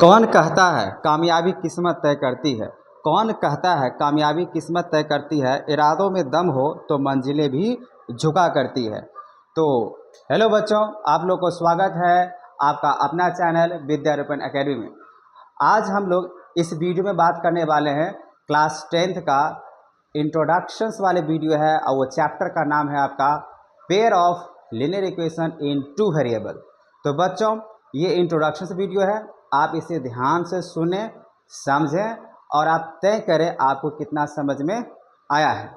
कौन कहता है कामयाबी किस्मत तय करती है। कौन कहता है कामयाबी किस्मत तय करती है। इरादों में दम हो तो मंजिलें भी झुका करती है। तो हेलो बच्चों, आप लोग को स्वागत है आपका अपना चैनल विद्यारूपण एकेडमी में। आज हम लोग इस वीडियो में बात करने वाले हैं क्लास 10th का इंट्रोडक्शंस वाले वीडियो है, और वो चैप्टर का नाम है आपका pair of linear equation in two variable. तो बच्चों, ये इंट्रोडक्शन वीडियो है, आप इसे ध्यान से सुने, समझें और आप तय करें आपको कितना समझ में आया है।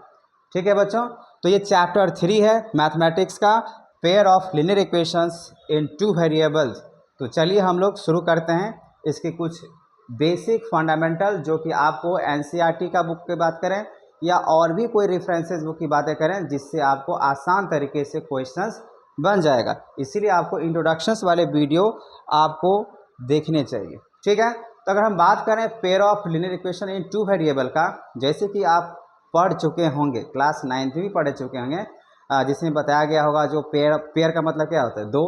ठीक है बच्चों, तो ये चैप्टर 3 है मैथमेटिक्स का, pair of linear equations in two variables. तो चलिए हम लोग शुरू करते हैं इसके कुछ बेसिक फंडामेंटल, जो कि आपको एनसीईआरटी का बुक की बात करें या और भी कोई रेफरेंसेस बुक की बातें करें, जिससे आपको आसान तरीके से क्वेश्चंस बन जाएगा। इसीलिए आपको इंट्रोडक्शंस वाले वीडियो आपको देखने चाहिए। ठीक है, तो अगर हम बात करें pair of linear equation in two variable का, जैसे कि आप पढ़ चुके होंगे, क्लास 9th भी पढ़ चुके होंगे, जिसमें बताया गया होगा जो पेयर का मतलब क्या होता है, दो।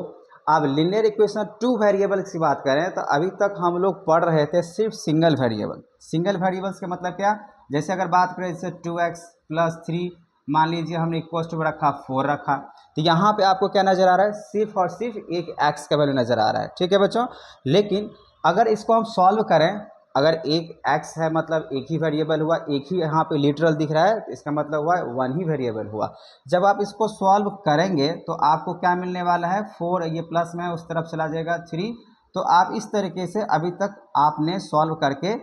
अब लीनियर इक्वेशन टू वेरिएबल्स की बात करें तो अभी तक हम लोग पढ़ रहे थे सिर्फ सिंगल वेरिएबल। सिंगल वेरिएबल्स का मतलब क्या, जैसे अगर बात करें जैसे 2x + 3, मान लीजिए हमने इक्वल टू रखा 4 रखा, तो यहाँ पे आपको क्या नज़र आ रहा है, सिर्फ और सिर्फ एक x का वैल्यू नज़र आ रहा है। ठीक है बच्चों, लेकिन अगर इसको हम सॉल्व करें, अगर एक x है मतलब एक ही वेरिएबल हुआ, एक ही यहाँ पे लिटरल दिख रहा है, तो इसका मतलब हुआ 1 ही वेरिएबल हुआ। जब आप इसको सॉल्व करेंगे तो आपको क्या मिलने वाला है, 4, ये प्लस में उस तरफ चला जाएगा 3। तो आप इस तरीके से अभी तक आपने सॉल्व करके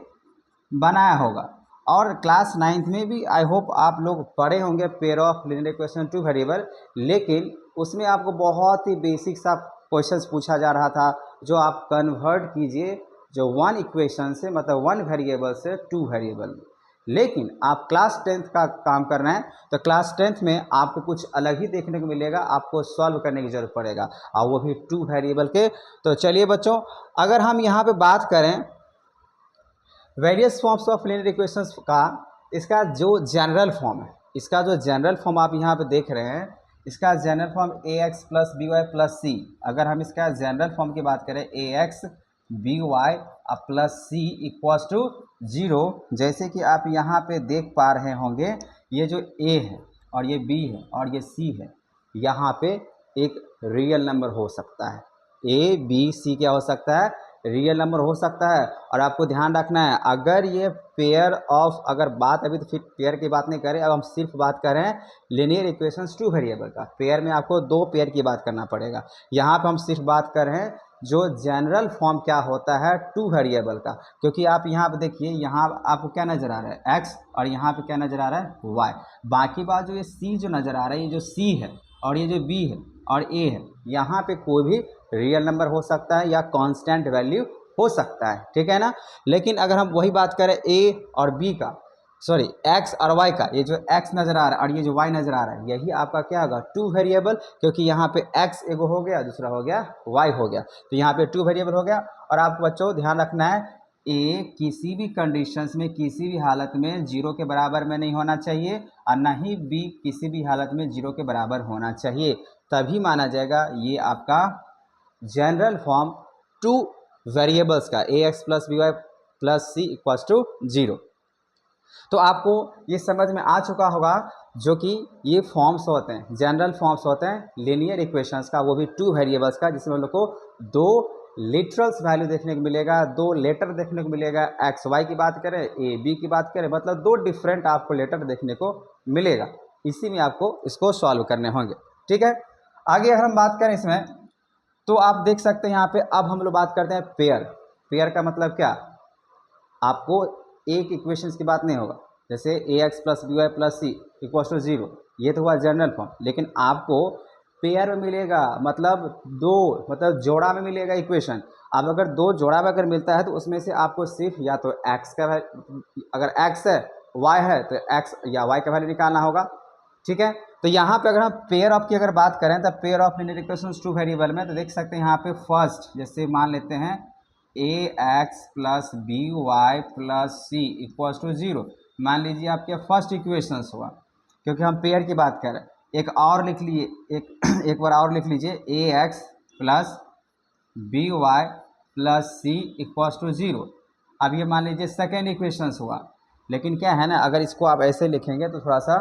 बनाया होगा, और क्लास 9th में भी आई होप आप लोग पढ़े होंगे pair of linear equation two variable. लेकिन उसमें आपको बहुत ही बेसिक सा क्वेश्चंस पूछा जा रहा था, जो आप कन्वर्ट कीजिए जो 1 इक्वेशन से, मतलब 1 वेरिएबल से 2 वेरिएबल में। लेकिन आप क्लास 10th का काम कर रहे हैं, तो क्लास 10th में आपको कुछ अलग ही देखने को मिलेगा, आपको सॉल्व करने की जरूरत पड़ेगा, और वो भी 2 वेरिएबल के। तो चलिए बच्चों, अगर हम यहाँ पे बात करें various forms of linear equations का, इसका जो जनरल फॉर्म है, इसका जो जनरल फॉर्म आप यहाँ पे देख रहे हैं, इसका general form ax + by + c। अगर हम इसका जनरल फॉर्म की बात करें ax by + c = 0, जैसे कि आप यहाँ पे देख पा रहे होंगे, ये जो a है और ये b है और ये c है, यहाँ पे एक रियल नंबर हो सकता है। a b c क्या हो सकता है, रियल नंबर हो सकता है। और आपको ध्यान रखना है, अगर ये पेयर ऑफ, अगर बात अभी तो फिर पेयर की बात नहीं करें, अब हम सिर्फ बात करें लीनियर इक्वेशंस टू वेरिएबल का। पेयर में आपको 2 पेयर की बात करना पड़ेगा। यहाँ पे हम सिर्फ बात कर रहे हैं जो जनरल फॉर्म क्या होता है टू वेरिएबल का, क्योंकि आप यहाँ पे देखिए, यहाँ आपको क्या नज़र आ रहा है, x, और यहाँ पे क्या नज़र आ रहा है, y। बाकी बात जो ये c जो नज़र आ रहा है, ये जो c है और ये जो b है और a है, यहाँ पे कोई भी रियल नंबर हो सकता है या कांस्टेंट वैल्यू हो सकता है। ठीक है ना। लेकिन अगर हम वही बात करें a और b का, सॉरी x और y का, ये जो x नज़र आ रहा है और ये जो y नज़र आ रहा है, यही आपका क्या होगा, टू वेरिएबल, क्योंकि यहाँ पे x एगो हो गया, दूसरा हो गया y हो गया, तो यहाँ पे टू वेरिएबल हो गया। और आपको बच्चों ध्यान रखना है, a किसी भी कंडीशंस में, किसी भी हालत में 0 के बराबर में नहीं होना चाहिए, और ना ही b किसी भी हालत में 0 के बराबर होना चाहिए, तभी माना जाएगा ये आपका जनरल फॉर्म टू वेरिएबल्स का, ax + by + c = 0। तो आपको ये समझ में आ चुका होगा, जो कि ये फॉर्म्स होते हैं, जनरल फॉर्म्स होते हैं लीनियर इक्वेशंस का, वो भी टू वेरिएबल्स का, जिसमें हम लोग को 2 लिटरल्स वैल्यू देखने को मिलेगा, 2 लेटर देखने को मिलेगा। एक्स वाई की बात करें, ए बी की बात करें, मतलब 2 डिफरेंट आपको लेटर देखने को मिलेगा। इसी में आपको इसको सॉल्व करने होंगे। ठीक है, आगे अगर हम बात करें इसमें, तो आप देख सकते हैं यहाँ पे, अब हम लोग बात करते हैं पेयर। पेयर का मतलब क्या, आपको एक इक्वेशंस की बात नहीं होगा, जैसे ax + by + c = 0, ये तो हुआ जनरल फॉर्म। लेकिन आपको पेयर में मिलेगा, मतलब 2, मतलब जोड़ा में मिलेगा इक्वेशन। अब अगर 2 जोड़ा में अगर मिलता है, तो उसमें से आपको सिर्फ या तो x का, अगर x है y है तो x या y का वैल्यू निकालना होगा। ठीक है, तो यहाँ पे अगर हम पेयर ऑफ की अगर बात करें, तो pair of linear equations two variable में, तो देख सकते हैं यहाँ पे फर्स्ट, जैसे मान लेते हैं ax + by + c = 0, मान लीजिए आपके फर्स्ट इक्वेशंस हुआ, क्योंकि हम पेयर की बात कर रहे हैं। एक और लिख लिए, एक बार और लिख लीजिए, ax + by plus c equals to 0। अब ये मान लीजिए सेकेंड इक्वेशंस हुआ, लेकिन क्या है ना, अगर इसको आप ऐसे लिखेंगे तो थोड़ा सा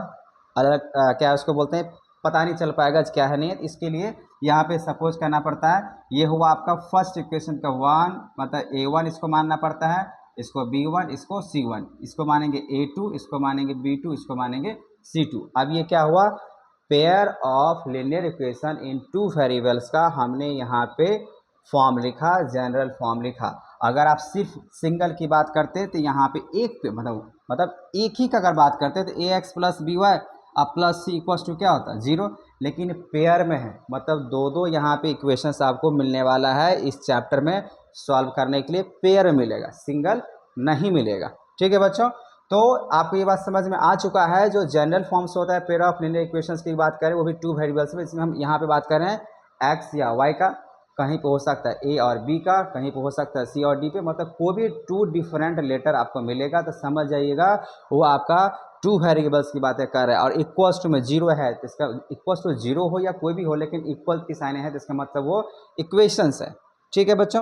अलग क्या उसको बोलते हैं, पता नहीं चल पाएगा क्या है नहीं है। इसके लिए यहाँ पे सपोज करना पड़ता है, ये हुआ आपका फर्स्ट इक्वेशन का 1, मतलब a1 इसको मानना पड़ता है, इसको b1, इसको c1, इसको मानेंगे a2, इसको मानेंगे b2, इसको मानेंगे c2। अब ये क्या हुआ, pair of linear equation in two variables का हमने यहाँ पे फॉर्म लिखा, जनरल फॉर्म लिखा। अगर आप सिर्फ सिंगल की बात करते तो यहाँ पे एक पे मतलब एक ही का अगर बात करते तो ए एक्स प्लस बी वाई अब प्लस सी इक्वल्स टू क्या होता है 0। लेकिन पेयर में है, मतलब दो दो यहाँ पे इक्वेशंस आपको मिलने वाला है इस चैप्टर में सॉल्व करने के लिए, पेयर में मिलेगा, सिंगल नहीं मिलेगा। ठीक है बच्चों, तो आपको ये बात समझ में आ चुका है। जो जनरल फॉर्म्स होता है पेयर ऑफ लीनियर इक्वेशंस की बात करें वो भी टू वेरिएबल्स में, इसमें हम यहाँ पे बात कर रहे हैं एक्स या वाई का, कहीं पे हो सकता है ए और बी का, कहीं पे हो सकता है सी और डी पे, मतलब कोई भी टू डिफरेंट लेटर आपको मिलेगा तो समझ जाइएगा वो आपका टू वेरिएबल्स की बातें कर रहा है। और इक्वल्स टू में 0 है तो इसका इक्वल्स टू 0 हो या कोई भी हो, लेकिन इक्वल की साइन है तो इसका मतलब वो इक्वेशंस है। ठीक है बच्चों,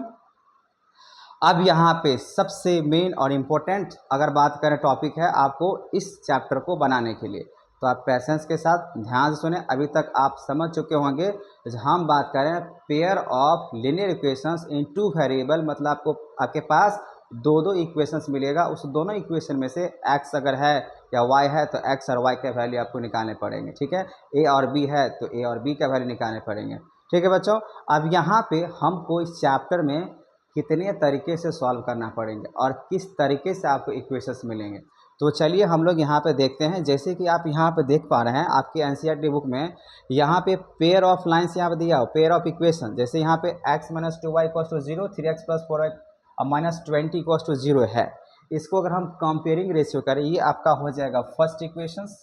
अब यहाँ पे सबसे मेन और इम्पोर्टेंट अगर बात करें टॉपिक है आपको इस चैप्टर को बनाने के लिए, तो आप पैसेंस के साथ ध्यान से सुने। अभी तक आप समझ चुके होंगे हम बात करें pair of linear equations in two variable, मतलब आपके पास दो दो इक्वेशंस मिलेगा, उस दोनों इक्वेशन में से एक्स अगर है या वाई है तो एक्स और वाई के वैल्यू आपको निकालने पड़ेंगे। ठीक है, ए और बी है तो ए और बी का वैल्यू निकालने पड़ेंगे। ठीक है बच्चों, अब यहाँ पे हमको इस चैप्टर में कितने तरीके से सॉल्व करना पड़ेंगे और किस तरीके से आपको इक्वेशंस मिलेंगे, तो चलिए हम लोग यहाँ पे देखते हैं। जैसे कि आप यहाँ पे देख पा रहे हैं आपके एनसीईआरटी बुक में यहाँ पे पेयर ऑफ लाइन्स यहाँ पे दिया हो, पेयर ऑफ इक्वेशन, जैसे यहाँ पे x minus 2y equals to 0, 3x plus 4y और माइनस 20 इक्वल्स टू 0 है। इसको अगर हम कंपेयरिंग रेशियो करें, ये आपका हो जाएगा फर्स्ट इक्वेशंस,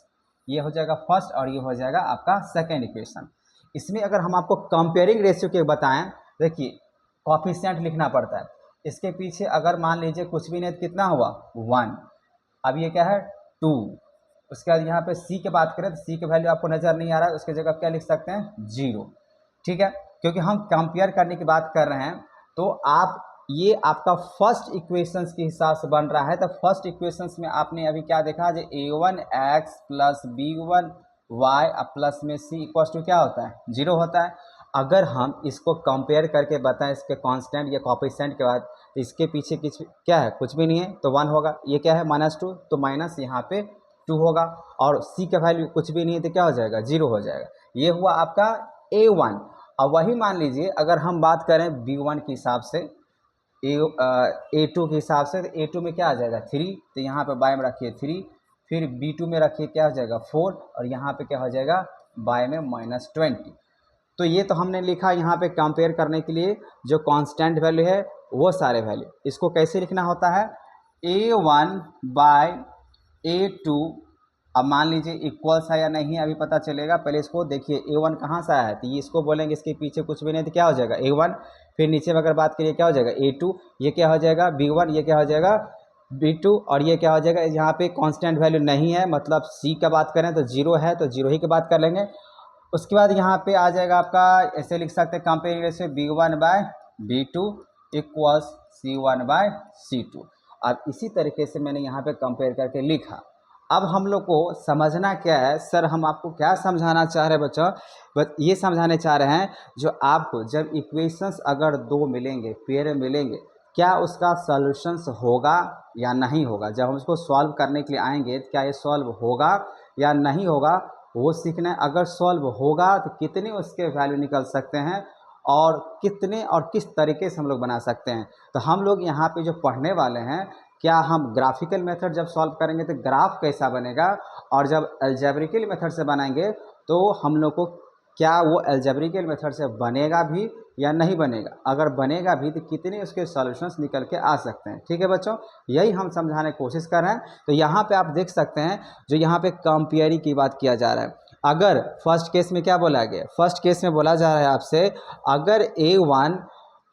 ये हो जाएगा फर्स्ट और ये हो जाएगा आपका सेकेंड इक्वेशन। इसमें अगर हम आपको कंपेयरिंग रेशियो के बताएं, देखिए कॉफिशिएंट लिखना पड़ता है, इसके पीछे अगर मान लीजिए कुछ भी नहीं तो कितना हुआ 1, अब ये क्या है 2। उसके बाद यहाँ पे सी की बात करें तो सी की वैल्यू आपको नज़र नहीं आ रहा है, उसके जगह क्या लिख सकते हैं 0। ठीक है, क्योंकि हम कंपेयर करने की बात कर रहे हैं तो आप ये आपका फर्स्ट इक्वेशंस के हिसाब से बन रहा है। तो फर्स्ट इक्वेशंस में आपने अभी क्या देखा, जो a1x plus b1 y plus में c इक्वल्स टू क्या होता है 0 होता है। अगर हम इसको कंपेयर करके बताएं इसके कांस्टेंट या कोएफिशिएंट के बाद, तो इसके पीछे क्या है, कुछ भी नहीं है तो 1 होगा। ये क्या है -2 तो माइनस यहाँ पे 2 होगा, और c का वैल्यू कुछ भी नहीं है तो क्या हो जाएगा 0 हो जाएगा। ये हुआ आपका a1। अब वही मान लीजिए अगर हम बात करें b1 के हिसाब से, a2 के हिसाब से, तो a2 में क्या आ जाएगा 3, तो यहाँ पे बाय में रखिए 3, फिर b2 में रखिए क्या हो जाएगा 4, और यहाँ पे क्या हो जाएगा बाय में -20। तो ये तो हमने लिखा यहाँ पे कंपेयर करने के लिए जो कांस्टेंट वैल्यू है वो सारे वैल्यू। इसको कैसे लिखना होता है, a1 बाय a2। अब मान लीजिए इक्वल्स है या नहीं अभी पता चलेगा, पहले इसको देखिए a1 कहाँ से आया है, तो ये इसको बोलेंगे इसके पीछे कुछ भी नहीं तो क्या हो जाएगा a1, फिर नीचे में अगर बात करिए क्या हो जाएगा a2, ये क्या हो जाएगा b1, ये क्या हो जाएगा b2, और ये क्या हो जाएगा, यहाँ पे कांस्टेंट वैल्यू नहीं है, मतलब c का बात करें तो 0 है तो 0 ही की बात कर लेंगे। उसके बाद यहाँ पे आ जाएगा आपका, ऐसे लिख सकते हैं compare ratio b1 by b2 equals c1 by c2। अब इसी तरीके से मैंने यहाँ पे कंपेयर करके लिखा। अब हम लोग को समझना क्या है, सर हम आपको क्या समझाना चाह रहे हैं बच्चों, बस ये समझाने चाह रहे हैं जो आपको जब इक्वेशंस अगर दो मिलेंगे, पेयर मिलेंगे, क्या उसका सॉल्यूशंस होगा या नहीं होगा। जब हम उसको सॉल्व करने के लिए आएंगे तो क्या ये सॉल्व होगा या नहीं होगा वो सीखना है। अगर सॉल्व होगा तो कितने उसके वैल्यू निकल सकते हैं और कितने और किस तरीके से हम लोग बना सकते हैं। तो हम लोग यहाँ पे जो पढ़ने वाले हैं, क्या हम ग्राफिकल मेथड जब सॉल्व करेंगे तो ग्राफ कैसा बनेगा, और जब अलजेब्रिकल मेथड से बनाएंगे तो हम लोग को क्या वो अलजेब्रिकल मेथड से बनेगा भी या नहीं बनेगा, अगर बनेगा भी तो कितने उसके सॉल्यूशंस निकल के आ सकते हैं। ठीक है बच्चों, यही हम समझाने की कोशिश कर रहे हैं। तो यहाँ पे आप देख सकते हैं जो यहाँ पे कंपेयरिंग की बात किया जा रहा है। अगर फर्स्ट केस में क्या बोला गया, फर्स्ट केस में बोला जा रहा है आपसे, अगर a1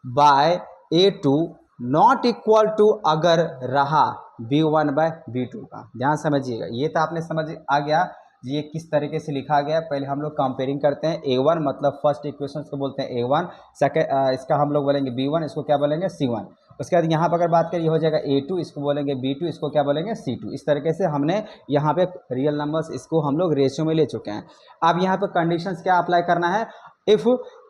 by a2 not equal to अगर रहा b1 बाय b2 का, ध्यान समझिएगा, ये तो आपने समझ आ गया ये किस तरीके से लिखा गया, पहले हम लोग कंपेयरिंग करते हैं। A1 मतलब फर्स्ट इक्वेशन को बोलते हैं A1, सेकेंड इसका हम लोग बोलेंगे B1, इसको क्या बोलेंगे C1। उसके बाद यहाँ पर अगर बात करें ये हो जाएगा A2, इसको बोलेंगे B2, इसको क्या बोलेंगे C2। इस तरीके से हमने यहाँ पे रियल नंबर्स इसको हम लोग रेशियो में ले चुके हैं। अब यहाँ पे कंडीशंस क्या अप्लाई करना है, if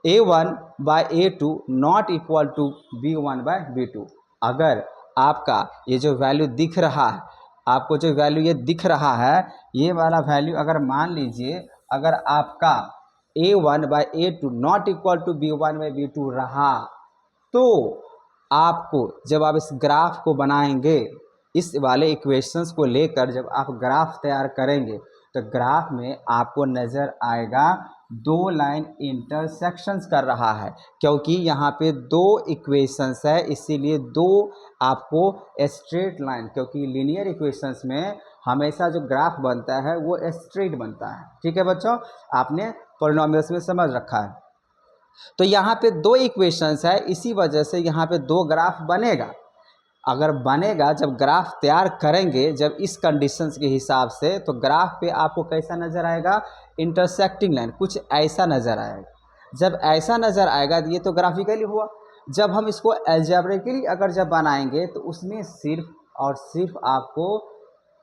A1 by A2 not equal to B1 by B2, अगर आपका ये जो वैल्यू दिख रहा है, आपको जो वैल्यू ये दिख रहा है, ये वाला वैल्यू अगर मान लीजिए अगर आपका A1 by A2 not equal to B1 by B2 रहा, तो आपको जब आप इस ग्राफ को बनाएंगे, इस वाले इक्वेशंस को लेकर जब आप ग्राफ तैयार करेंगे, तो ग्राफ में आपको नज़र आएगा दो लाइन इंटरसेक्शंस कर रहा है, क्योंकि यहाँ पे दो इक्वेशंस है, इसीलिए दो आपको स्ट्रेट लाइन, क्योंकि लीनियर इक्वेशंस में हमेशा जो ग्राफ बनता है वो स्ट्रेट बनता है। ठीक है बच्चों, आपने पॉलिनोमियल्स में समझ रखा है। तो यहाँ पे दो इक्वेशंस है, इसी वजह से यहाँ पे दो ग्राफ बनेगा। अगर बनेगा, जब ग्राफ तैयार करेंगे जब इस कंडीशंस के हिसाब से, तो ग्राफ पे आपको कैसा नज़र आएगा, इंटरसेक्टिंग लाइन, कुछ ऐसा नज़र आएगा। जब ऐसा नज़र आएगा ये तो ग्राफिकली हुआ। जब हम इसको अलजेब्रिकली अगर जब बनाएंगे तो उसमें सिर्फ और सिर्फ आपको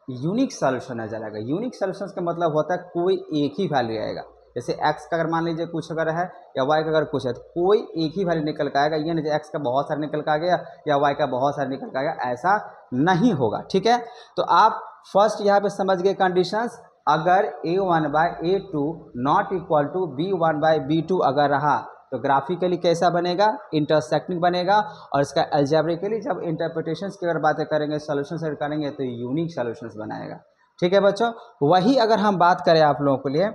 यूनिक सॉल्यूशन नजर आएगा। यूनिक सॉल्यूशन का मतलब होता है कोई एक ही वैल्यू आएगा। जैसे x का अगर मान लीजिए कुछ अगर है या y का अगर कुछ है, तो कोई एक ही वैल्यू निकल के आएगा। ये नहीं x का बहुत सारा निकल के आ गया या y का बहुत सारा निकल के आ गया, ऐसा नहीं होगा। ठीक है, तो आप फर्स्ट यहाँ पे समझ गए कंडीशंस। अगर A1 by A2 not equal to B1 by B2 अगर रहा, तो ग्राफिकली कैसा बनेगा, इंटरसेक्टिंग बनेगा। और इसका अलजेब्रिकली जब इंटरप्रिटेशंस की अगर बातें करेंगे, सॉल्यूशन सेट करेंगे, तो यूनिक सॉल्यूशंस बनाएगा। ठीक है बच्चों, वही अगर हम बात करें आप लोगों के लिए,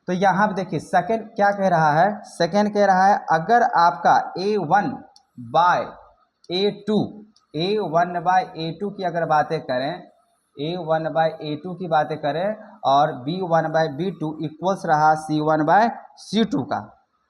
तो यहाँ पे देखिए सेकंड क्या कह रहा है, सेकंड कह रहा है अगर आपका A1 by A2, A1 by A2 की अगर बातें करें, A1 बाय A2 की बातें करें और B1 बाय B2 इक्वल्स रहा C1 बाय C2 का,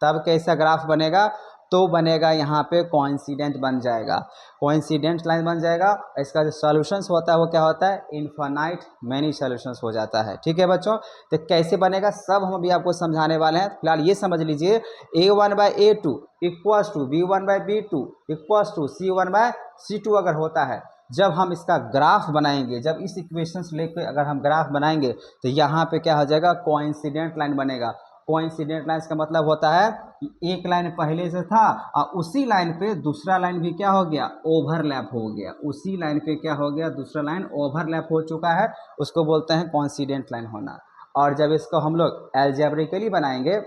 तब कैसा ग्राफ बनेगा, तो बनेगा यहाँ पे कोइंसिडेंट बन जाएगा, कोइंसिडेंट लाइन बन जाएगा। इसका जो सॉल्यूशंस होता है वो क्या होता है, इनफाइनाइट मैनी सॉल्यूशंस हो जाता है। ठीक है बच्चों, तो कैसे बनेगा सब हम अभी आपको समझाने वाले हैं। फिलहाल ये समझ लीजिए A1 by A2 equals to B1 by B2 equals to C1 by C2 अगर होता है, जब हम इसका ग्राफ बनाएंगे, जब इस इक्वेशंस लेकर अगर हम ग्राफ बनाएंगे, तो यहाँ पे क्या हो जाएगा, कोइंसिडेंट लाइन बनेगा। कोइंसिडेंट लाइन का मतलब होता है कि एक लाइन पहले से था और उसी लाइन पे दूसरा लाइन भी क्या हो गया, ओवरलैप हो गया। उसी लाइन पे क्या हो गया, दूसरा लाइन ओवरलैप हो चुका है, उसको बोलते हैं कोइंसिडेंट लाइन होना। और जब इसको हम लोग अलजेब्रिकली बनाएंगे,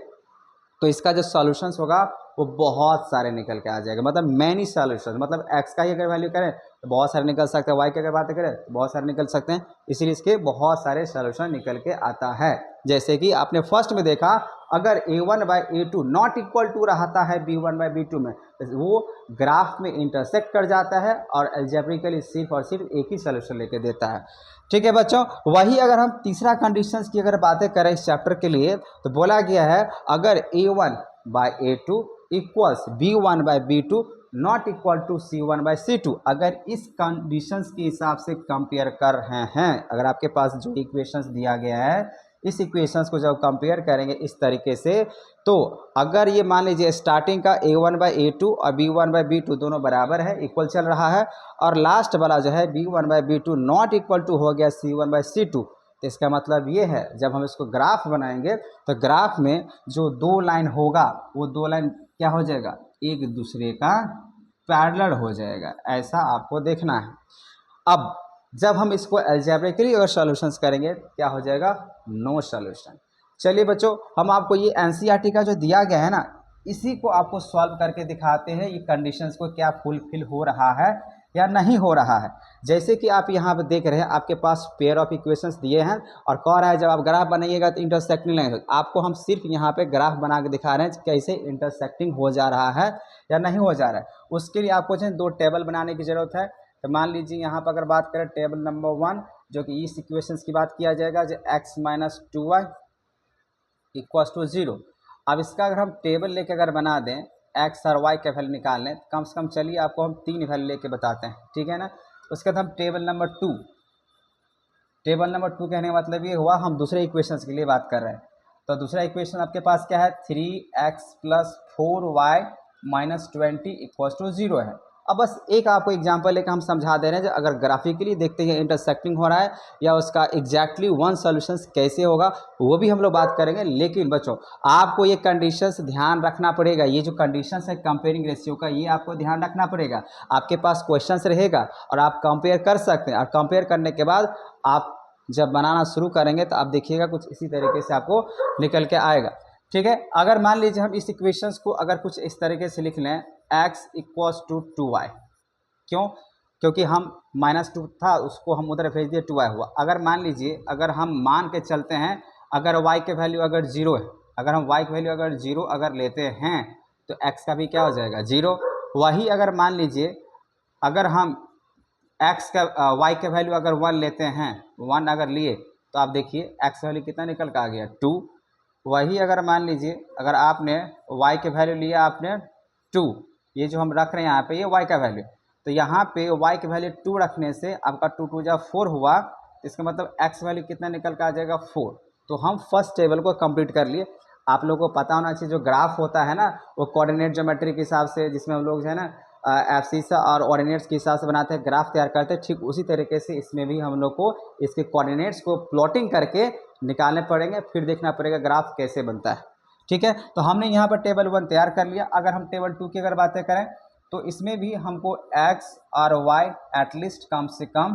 तो इसका जो सॉल्यूशंस होगा वो बहुत सारे निकल के आ जाएगा, मतलब मैनी सॉल्यूशन। मतलब x का ही अगर वैल्यू करें तो बहुत सारे निकल सकते हैं, y की अगर बात करें तो बहुत सारे निकल सकते हैं, इसीलिए इसके बहुत सारे सॉल्यूशन निकल के आता है। जैसे कि आपने फर्स्ट में देखा, अगर A1 by A2 not equal to रहता है B1 बाय B2 में, तो वो ग्राफ में इंटरसेक्ट कर जाता है और अलजेब्रिकली सिर्फ और सिर्फ एक ही सॉल्यूशन लेके देता है। ठीक है बच्चों, वही अगर हम तीसरा कंडीशंस की अगर बातें करें इस चैप्टर के लिए, तो बोला गया है अगर A1 by A2 equals B1 by B2 not equal to C1 by C2, अगर इस कंडीशंस के हिसाब से कंपेयर कर रहे हैं, अगर आपके पास जो इक्वेशंस दिया गया है, इस इक्वेशंस को जब कंपेयर करेंगे इस तरीके से, तो अगर ये मान लीजिए स्टार्टिंग का A1 बाय A2 और B1 बाय B2 दोनों बराबर है, इक्वल चल रहा है, और लास्ट वाला जो है B1 by B2 not equal to हो गया C1 बाय C2, तो इसका मतलब ये है जब हम इसको ग्राफ बनाएंगे तो ग्राफ में जो दो लाइन होगा वो दो लाइन क्या हो जाएगा, एक दूसरे का पैरेलल हो जाएगा, ऐसा आपको देखना है। अब जब हम इसको अलजेब्रिकली अगर सॉल्यूशंस करेंगे क्या हो जाएगा, नो सॉल्यूशन। चलिए बच्चों, हम आपको ये एनसीईआरटी का जो दिया गया है ना, इसी को आपको सॉल्व करके दिखाते हैं, ये कंडीशंस को क्या फुलफिल हो रहा है या नहीं हो रहा है। जैसे कि आप यहाँ पे देख रहे हैं, आपके पास पेयर ऑफ इक्वेशंस दिए हैं और कह रहा है जब आप ग्राफ बनाइएगा तो इंटरसेक्टिंग लाइन। आपको हम सिर्फ यहाँ पे ग्राफ बना के दिखा रहे हैं कैसे इंटरसेक्टिंग हो जा रहा है या नहीं हो जा रहा है। उसके लिए आपको जो दो टेबल बनाने की ज़रूरत है। तो मान लीजिए यहाँ पर अगर बात करें टेबल नंबर 1, जो कि इस इक्वेशंस की बात किया जाएगा, जो x minus 2y equals to 0। अब इसका अगर हम टेबल लेके अगर बना दें, x और y का वैल्यू निकाल लें, कम से कम चलिए आपको हम 3 वैल्यू लेके बताते हैं, ठीक है ना। उसके बाद हम टेबल नंबर 2, टेबल नंबर 2 कहने का मतलब ये हुआ हम दूसरे इक्वेशन के लिए बात कर रहे हैं। तो दूसरा इक्वेशन आपके पास क्या है, 3x + 4y - 20 = 0 है। अब बस एक आपको एग्जांपल लेकर हम समझा दे रहे हैं, जो अगर ग्राफिकली देखते हैं इंटरसेक्टिंग हो रहा है या उसका एग्जैक्टली वन सॉल्यूशंस कैसे होगा वो भी हम लोग बात करेंगे। लेकिन बच्चों आपको ये कंडीशंस ध्यान रखना पड़ेगा, ये जो कंडीशंस है कंपेयरिंग रेशियो का ये आपको ध्यान रखना पड़ेगा। आपके पास क्वेश्चंस रहेगा और आप कंपेयर कर सकते हैं, और कंपेयर करने के बाद आप जब बनाना शुरू करेंगे तो आप देखिएगा कुछ इसी तरीके से आपको निकल के आएगा। ठीक है, अगर मान लीजिए हम इस इक्वेशंस को अगर कुछ इस तरीके से लिख लें, x = 2y, क्यों, क्योंकि हम -2 था उसको हम उधर भेज दिए 2y हुआ। अगर मान लीजिए अगर हम मान के चलते हैं अगर y के वैल्यू अगर 0 है, अगर हम y की वैल्यू अगर 0 अगर लेते हैं तो x का भी क्या हो जाएगा 0। वही अगर मान लीजिए अगर हम x का y के वैल्यू अगर 1 लेते हैं, 1 अगर लिए तो आप देखिए x वैल्यू कितना निकल के आ गया 2। वही अगर मान लीजिए अगर आपने y के वैल्यू लिया आपने 2, ये जो हम रख रहे हैं यहाँ पे ये y का वैल्यू, तो यहाँ पे y के वैल्यू 2 रखने से आपका 2 2 जा 4 हुआ, इसका मतलब x वैल्यू कितना निकल के आ जाएगा 4। तो हम फर्स्ट टेबल को कंप्लीट कर लिए। आप लोगों को पता होना चाहिए जो ग्राफ होता है ना वो कोऑर्डिनेट ज्योमेट्री के हिसाब से, जिसमें हम लोग जो है ना एब्सिस और ऑर्डिनेट्स के हिसाब से बनाते हैं, ग्राफ तैयार करते हैं, ठीक उसी तरीके से इसमें भी हम लोग को इसके कोऑर्डिनेट्स को प्लॉटिंग करके निकालने पड़ेंगे, फिर देखना पड़ेगा ग्राफ कैसे बनता है। ठीक है, तो हमने यहाँ पर टेबल 1 तैयार कर लिया। अगर हम टेबल 2 की अगर बातें करें तो इसमें भी हमको x और y एटलीस्ट कम से कम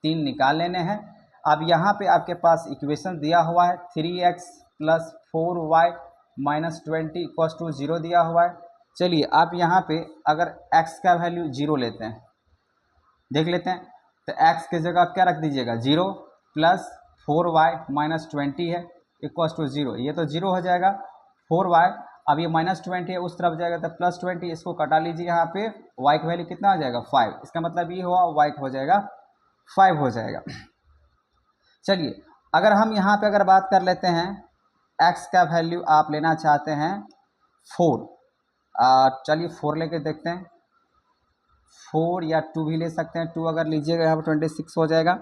3 निकाल लेने हैं। अब यहाँ पे आपके पास इक्वेशन दिया हुआ है 3x + 4y - 20 = 0 दिया हुआ है। चलिए आप यहाँ पे अगर x का वैल्यू 0 लेते हैं, देख लेते हैं, तो x की जगह आप क्या रख दीजिएगा 0 + 4y - 20 है = 0, ये तो 0 हो जाएगा। 4y अब ये -20 है उस तरफ जाएगा तो +20, इसको कटा लीजिए, यहाँ पे y की वैल्यू कितना हो जाएगा 5, इसका मतलब ये हुआ y हो जाएगा 5 हो जाएगा। चलिए अगर हम यहाँ पे अगर बात कर लेते हैं x का वैल्यू आप लेना चाहते हैं 4, चलिए 4 लेके देखते हैं, 4 या 2 भी ले सकते हैं, 2 अगर लीजिएगा यहाँ पर 26 हो जाएगा।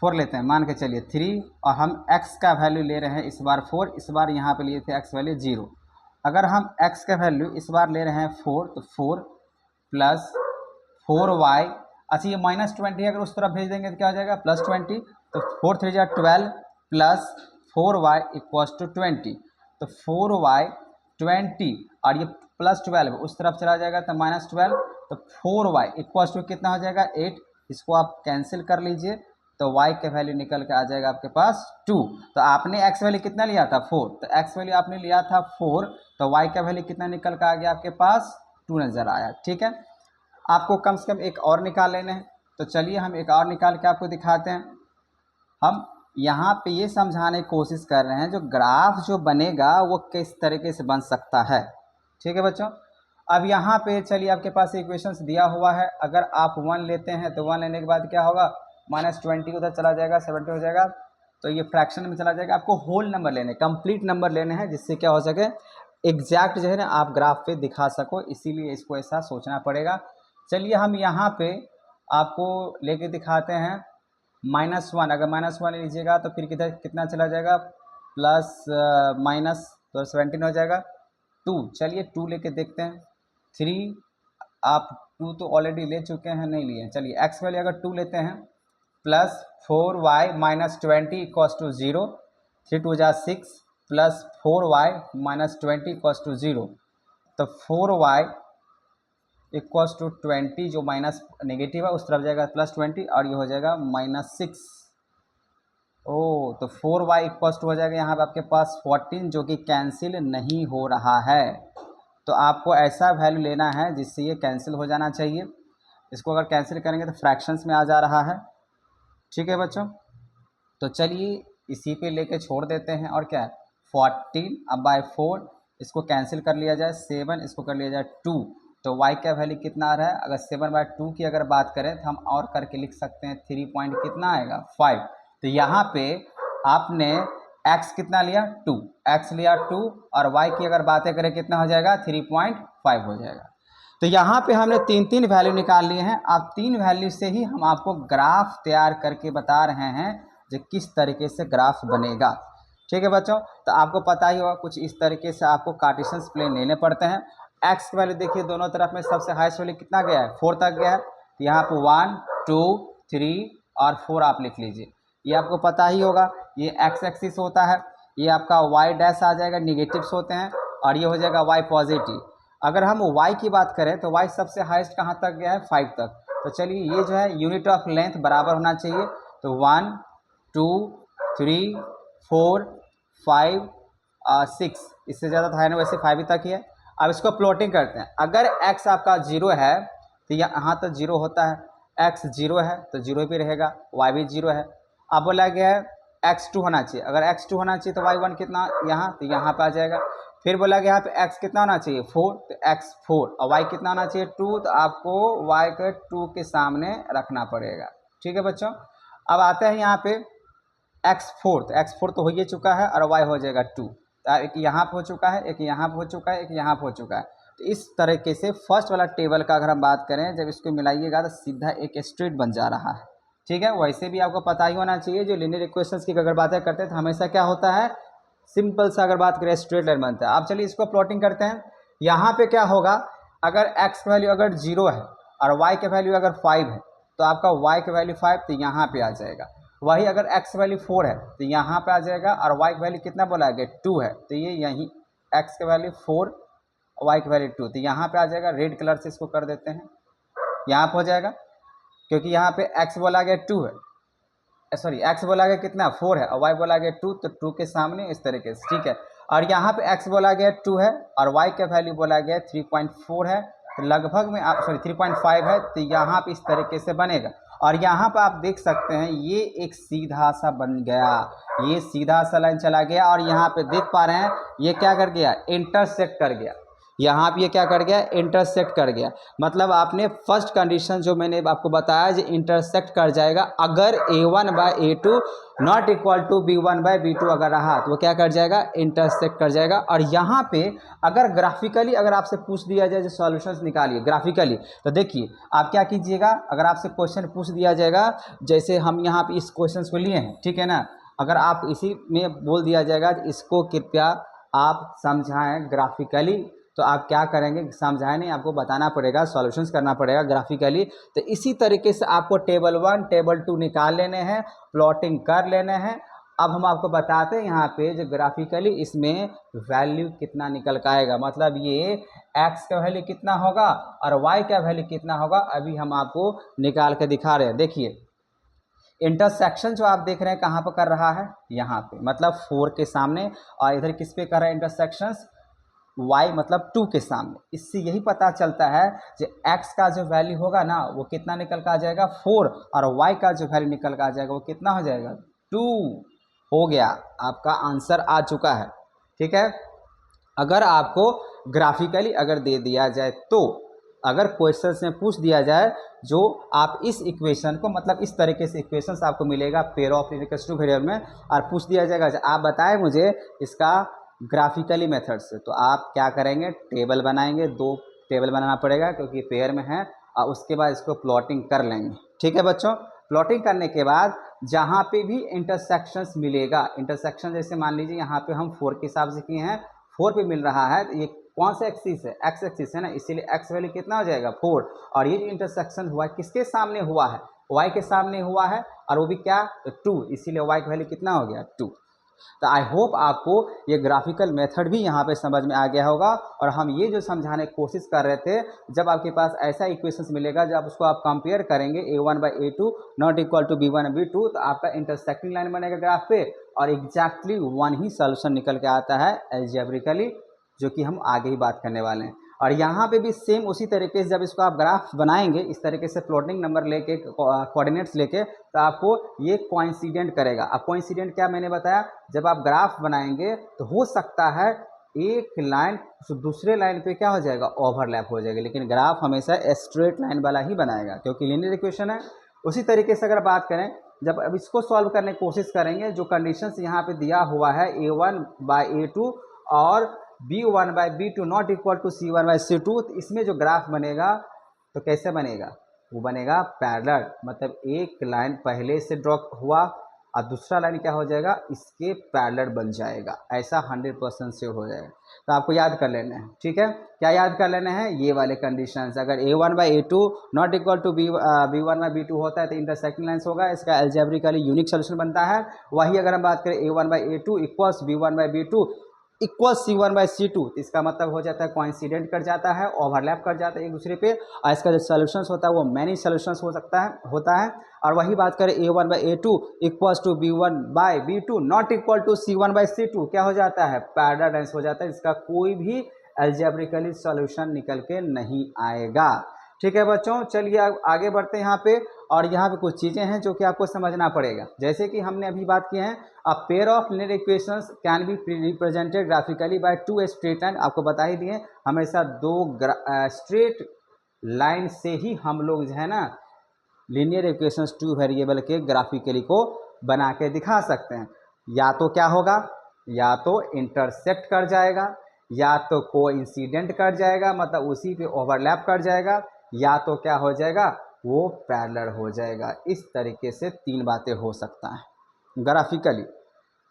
4 लेते हैं, मान के चलिए 3, और हम x का वैल्यू ले रहे हैं इस बार 4, इस बार यहाँ पे लिए थे x वैल्यू 0। अगर हम x का वैल्यू इस बार ले रहे हैं 4, तो 4 + 4y, अच्छा ये -20 अगर उस तरफ भेज देंगे तो क्या हो जाएगा +20, तो 4 3 जा 12 + 4y = 20, तो 4y 20 और ये +12 उस तरफ चला जाएगा तो -12, तो 4y = कितना हो जाएगा 8, इसको आप कैंसिल कर लीजिए तो y के वैल्यू निकल के आ जाएगा आपके पास 2। तो आपने x वैल्यू कितना लिया था 4, तो x वैल्यू आपने लिया था 4, तो y का वैल्यू कितना निकल के आ गया आपके पास 2 नज़र आया। ठीक है, आपको कम से कम एक और निकाल लेना है, तो चलिए हम एक और निकाल के आपको दिखाते हैं। हम यहाँ पे ये समझाने की कोशिश कर रहे हैं जो ग्राफ जो बनेगा वो किस तरीके से बन सकता है। ठीक है बच्चों, अब यहाँ पे चलिए आपके पास इक्वेशंस दिया हुआ है, अगर आप 1 लेते हैं तो 1 लेने के बाद क्या होगा -20 उधर चला जाएगा 70 हो जाएगा, तो ये फ्रैक्शन में चला जाएगा। आपको होल नंबर लेने, कंप्लीट नंबर लेने हैं, जिससे क्या हो सके एग्जैक्ट जो है ना आप ग्राफ पे दिखा सको, इसीलिए इसको ऐसा सोचना पड़ेगा। चलिए हम यहाँ पे आपको लेके दिखाते हैं -1, अगर -1 लीजिएगा तो फिर किधर कितना चला जाएगा प्लस माइनस, तो 17 हो जाएगा। 2, चलिए 2 लेके देखते हैं। 3 आप 2 तो ऑलरेडी ले चुके हैं, नहीं लिए, चलिए x वैल्यू अगर 2 लेते हैं + 4y - 20 = 0, 3 2 जा 6 + 4y - 20 = 0, तो 4y = 20, जो माइनस नेगेटिव है उस तरफ जाएगा +20 और ये हो जाएगा -6। ओ तो 4y = हो जाएगा यहाँ पे आपके पास 14, जो कि कैंसिल नहीं हो रहा है। तो आपको ऐसा वैल्यू लेना है जिससे ये कैंसिल हो जाना चाहिए। इसको अगर कैंसिल करेंगे तो फ्रैक्शंस में आ जा रहा है। ठीक है बच्चों, तो चलिए इसी पे लेके छोड़ देते हैं, और क्या है 14 अब बाय 4, इसको कैंसिल कर लिया जाए 7, इसको कर लिया जाए 2, तो y का वैल्यू कितना आ रहा है, अगर 7/2 की अगर बात करें तो हम और करके लिख सकते हैं 3 पॉइंट कितना आएगा 5। तो यहाँ पे आपने x कितना लिया 2, x लिया 2, और y की अगर बातें करें कितना हो जाएगा 3.5 हो जाएगा। तो यहाँ पे हमने तीन तीन वैल्यू निकाल लिए हैं। अब तीन वैल्यू से ही हम आपको ग्राफ तैयार करके बता रहे हैं जो किस तरीके से ग्राफ बनेगा। ठीक है बच्चों, तो आपको पता ही होगा कुछ इस तरीके से आपको कार्टेशियन प्लेन लेने पड़ते हैं। एक्स की वैल्यू देखिए दोनों तरफ में सबसे हाईएस्ट वैल्यू कितना गया है, 4 तक गया है। तो यहाँ पर 1 2 3 और 4 आप लिख लीजिए। ये आपको पता ही होगा, ये एक्स एक्सिस होता है, ये आपका वाई डैश आ जाएगा, निगेटिव्स होते हैं, और ये हो जाएगा वाई पॉजिटिव। अगर हम y की बात करें तो y सबसे हाईएस्ट कहाँ तक गया है, 5 तक। तो चलिए ये जो है यूनिट ऑफ लेंथ बराबर होना चाहिए। तो 1 2 3 4 5 6, इससे ज़्यादा तो है ना, वैसे 5 ही तक ही है। अब इसको प्लॉटिंग करते हैं। अगर x आपका 0 है तो यहाँ तो 0 होता है, x 0 है तो 0 भी रहेगा, y भी 0 है। अब बोला गया है x2 होना चाहिए। अगर x2 होना चाहिए तो y1 कितना यहाँ, तो यहाँ पे आ जाएगा। फिर बोला गया यहाँ पे x कितना होना चाहिए, 4, तो x4, और y कितना होना चाहिए, 2, तो आपको y के 2 के सामने रखना पड़ेगा। ठीक है बच्चों, अब आते हैं यहाँ पे x4, तो x4 तो हो ही चुका है और y हो जाएगा 2। तो एक यहाँ पे हो चुका है, एक यहाँ पे हो चुका है, एक यहाँ पे हो चुका है। तो इस तरीके से फर्स्ट वाला टेबल का अगर हम बात करें, जब इसको मिलाइएगा तो सीधा एक स्ट्रेट बन जा रहा है। ठीक है, वैसे भी आपको पता ही होना चाहिए जो लीनियर इक्वेशंस की अगर बातें करते हैं तो हमेशा क्या होता है, सिंपल सा अगर बात करें स्ट्रेट लाइन बनता है। अब चलिए इसको प्लॉटिंग करते हैं। यहाँ पे क्या होगा, अगर x की वैल्यू अगर 0 है और y की वैल्यू अगर 5 है तो आपका y की वैल्यू 5 तो यहाँ पे आ जाएगा। वही अगर x की वैल्यू 4 है तो यहाँ पे आ जाएगा, और y की वैल्यू कितना बोला गया, 2 है, तो ये यहीं x की वैल्यू 4 y की वैल्यू 2, तो यहाँ पे आ जाएगा। रेड कलर से इसको कर देते हैं, यहाँ पे हो जाएगा, क्योंकि यहाँ पे x बोला गया 2 है, सॉरी x बोला गया कितना 4 है, और y बोला गया 2, तो 2 के सामने इस तरीके से। ठीक है, और यहाँ पे x बोला गया 2 है और y का वैल्यू बोला गया 3.4 है, तो लगभग में आप 3.5 है, तो यहाँ पे इस तरीके से बनेगा। और यहाँ पे आप देख सकते हैं ये एक सीधा सा बन गया, ये सीधा सा लाइन चला गया, और यहाँ पे देख पा रहे हैं ये क्या कर गया, इंटरसेक्ट कर गया। यहाँ पे ये क्या कर गया, इंटरसेक्ट कर गया। मतलब आपने फर्स्ट कंडीशन जो मैंने आपको बताया जो इंटरसेक्ट कर जाएगा, अगर a1/a2 not equal to b1/b2 अगर रहा तो वो क्या कर जाएगा, इंटरसेक्ट कर जाएगा। और यहाँ पे अगर ग्राफिकली अगर आपसे पूछ दिया जाए जो सॉल्यूशंस निकालिए ग्राफिकली, तो देखिए आप क्या कीजिएगा, अगर आपसे क्वेश्चन पूछ दिया जाएगा, जैसे हम यहाँ पे इस क्वेश्चन को लिए हैं, ठीक है ना, अगर आप इसी में बोल दिया जाएगा इसको कृपया आप समझाएं ग्राफिकली, तो आप क्या करेंगे, समझाए नहीं, आपको बताना पड़ेगा, सॉल्यूशंस करना पड़ेगा ग्राफिकली। तो इसी तरीके से आपको टेबल 1 टेबल 2 निकाल लेने हैं, प्लॉटिंग कर लेने हैं। अब हम आपको बताते हैं यहाँ पे जो ग्राफिकली इसमें वैल्यू कितना निकल के आएगा, मतलब ये x का वैल्यू कितना होगा और y का वैल्यू कितना होगा, अभी हम आपको निकाल के दिखा रहे हैं। देखिए इंटरसेक्शन जो आप देख रहे हैं कहाँ पर कर रहा है, यहाँ पे, मतलब 4 के सामने, और इधर किस पे कर रहा है इंटरसेक्शंस, y मतलब 2 के सामने। इससे यही पता चलता है कि x का जो वैल्यू होगा ना वो कितना निकल का आ जाएगा 4, और y का जो वैल्यू निकल का आ जाएगा वो कितना हो जाएगा 2। हो गया, आपका आंसर आ चुका है। ठीक है, अगर आपको ग्राफिकली अगर दे दिया जाए, तो अगर क्वेश्चन में पूछ दिया जाए जो आप इस इक्वेशन को, मतलब इस तरीके से इक्वेशन आपको मिलेगा पेयर ऑफ टू वेरिएबल में, और पूछ दिया जाएगा आप बताएं मुझे इसका ग्राफिकली मेथड से, तो आप क्या करेंगे, टेबल बनाएंगे, 2 टेबल बनाना पड़ेगा क्योंकि पेयर में है, और उसके बाद इसको प्लॉटिंग कर लेंगे। ठीक है बच्चों, प्लॉटिंग करने के बाद जहाँ पे भी इंटरसेक्शंस मिलेगा, इंटरसेक्शन जैसे मान लीजिए यहाँ पे हम 4 के हिसाब से किए हैं, 4 पे मिल रहा है, तो ये कौन सा एक्सिस है, एक्स एक्सिस है ना, इसीलिए एक्स वैल्यू कितना हो जाएगा 4, और ये जो इंटरसेक्शन हुआ है किसके सामने हुआ है, वाई के सामने हुआ है, और वो भी क्या, तो 2, इसीलिए वाई की वैल्यू कितना हो गया 2। तो आई होप आपको ये ग्राफिकल मेथड भी यहाँ पे समझ में आ गया होगा। और हम ये जो समझाने की कोशिश कर रहे थे, जब आपके पास ऐसा इक्वेशंस मिलेगा जब उसको आप कंपेयर करेंगे a1/a2 not equal to b1/b2, तो आपका इंटरसेक्टिंग लाइन बनेगा ग्राफ पे, और एग्जैक्टली 1 ही सोल्यूशन निकल के आता है एल्जेब्रिकली, जो कि हम आगे ही बात करने वाले हैं। और यहाँ पे भी सेम उसी तरीके से जब इसको आप ग्राफ बनाएंगे इस तरीके से फ्लोटिंग नंबर लेके कोऑर्डिनेट्स लेके, तो आपको ये कोइंसिडेंट करेगा। अब कोइंसिडेंट क्या मैंने बताया, जब आप ग्राफ बनाएंगे तो हो सकता है एक लाइन दूसरे लाइन पे क्या हो जाएगा, ओवरलैप हो जाएगा, लेकिन ग्राफ हमेशा स्ट्रेट लाइन वाला ही बनाएगा क्योंकि लीनियर इक्वेशन है। उसी तरीके से अगर बात करें, जब अब इसको सॉल्व करने की कोशिश करेंगे, जो कंडीशंस यहाँ पे दिया हुआ है a1/a2 और B1/B2 not equal to C1/C2, तो इसमें जो ग्राफ बनेगा तो कैसे बनेगा, वो बनेगा पैरेलल, मतलब एक लाइन पहले से ड्रॉ हुआ और दूसरा लाइन क्या हो जाएगा, इसके पैरेलल बन जाएगा। ऐसा 100% श्योर हो जाएगा। तो आपको याद कर लेना है, ठीक है। क्या याद कर लेना है, ये वाले कंडीशंस। अगर A1/A2 not equal to B1/B2 होता है तो इंटरसेक्टिंग लाइन्स होगा, इसका अलजेब्रिकली यूनिक सोल्यूशन बनता है। वही अगर हम बात करें A1/A2 equals B1/B2 equal C1/C2, तो इसका मतलब हो जाता है कोइंसिडेंट कर जाता है, ओवरलैप कर जाता है एक दूसरे पे, और इसका जो सोल्यूशंस होता है वो मैनी सोल्यूशंस होता है। और वही बात करें A1/A2 equals to B1/B2 not equal to C1/C2, क्या हो जाता है, पैरेलल लाइन्स हो जाता है, इसका कोई भी अलजेब्रिकली सॉल्यूशन निकल के नहीं आएगा। ठीक है बच्चों, चलिए आगे बढ़ते हैं यहाँ पे। और यहाँ पे कुछ चीज़ें हैं जो कि आपको समझना पड़ेगा। जैसे कि हमने अभी बात की है, a pair of linear equations can be represented graphically by two straight line. आपको बता ही दिए, हमेशा दो स्ट्रेट लाइन से ही हम लोग जो है ना लीनियर इक्वेशंस टू वेरिएबल के ग्राफिकली को बना के दिखा सकते हैं। या तो क्या होगा, या तो इंटरसेक्ट कर जाएगा, या तो कोइंसिडेंट कर जाएगा, मतलब उसी पे ओवरलैप कर जाएगा, या तो क्या हो जाएगा, वो पैरेलल हो जाएगा। इस तरीके से तीन बातें हो सकता है ग्राफिकली।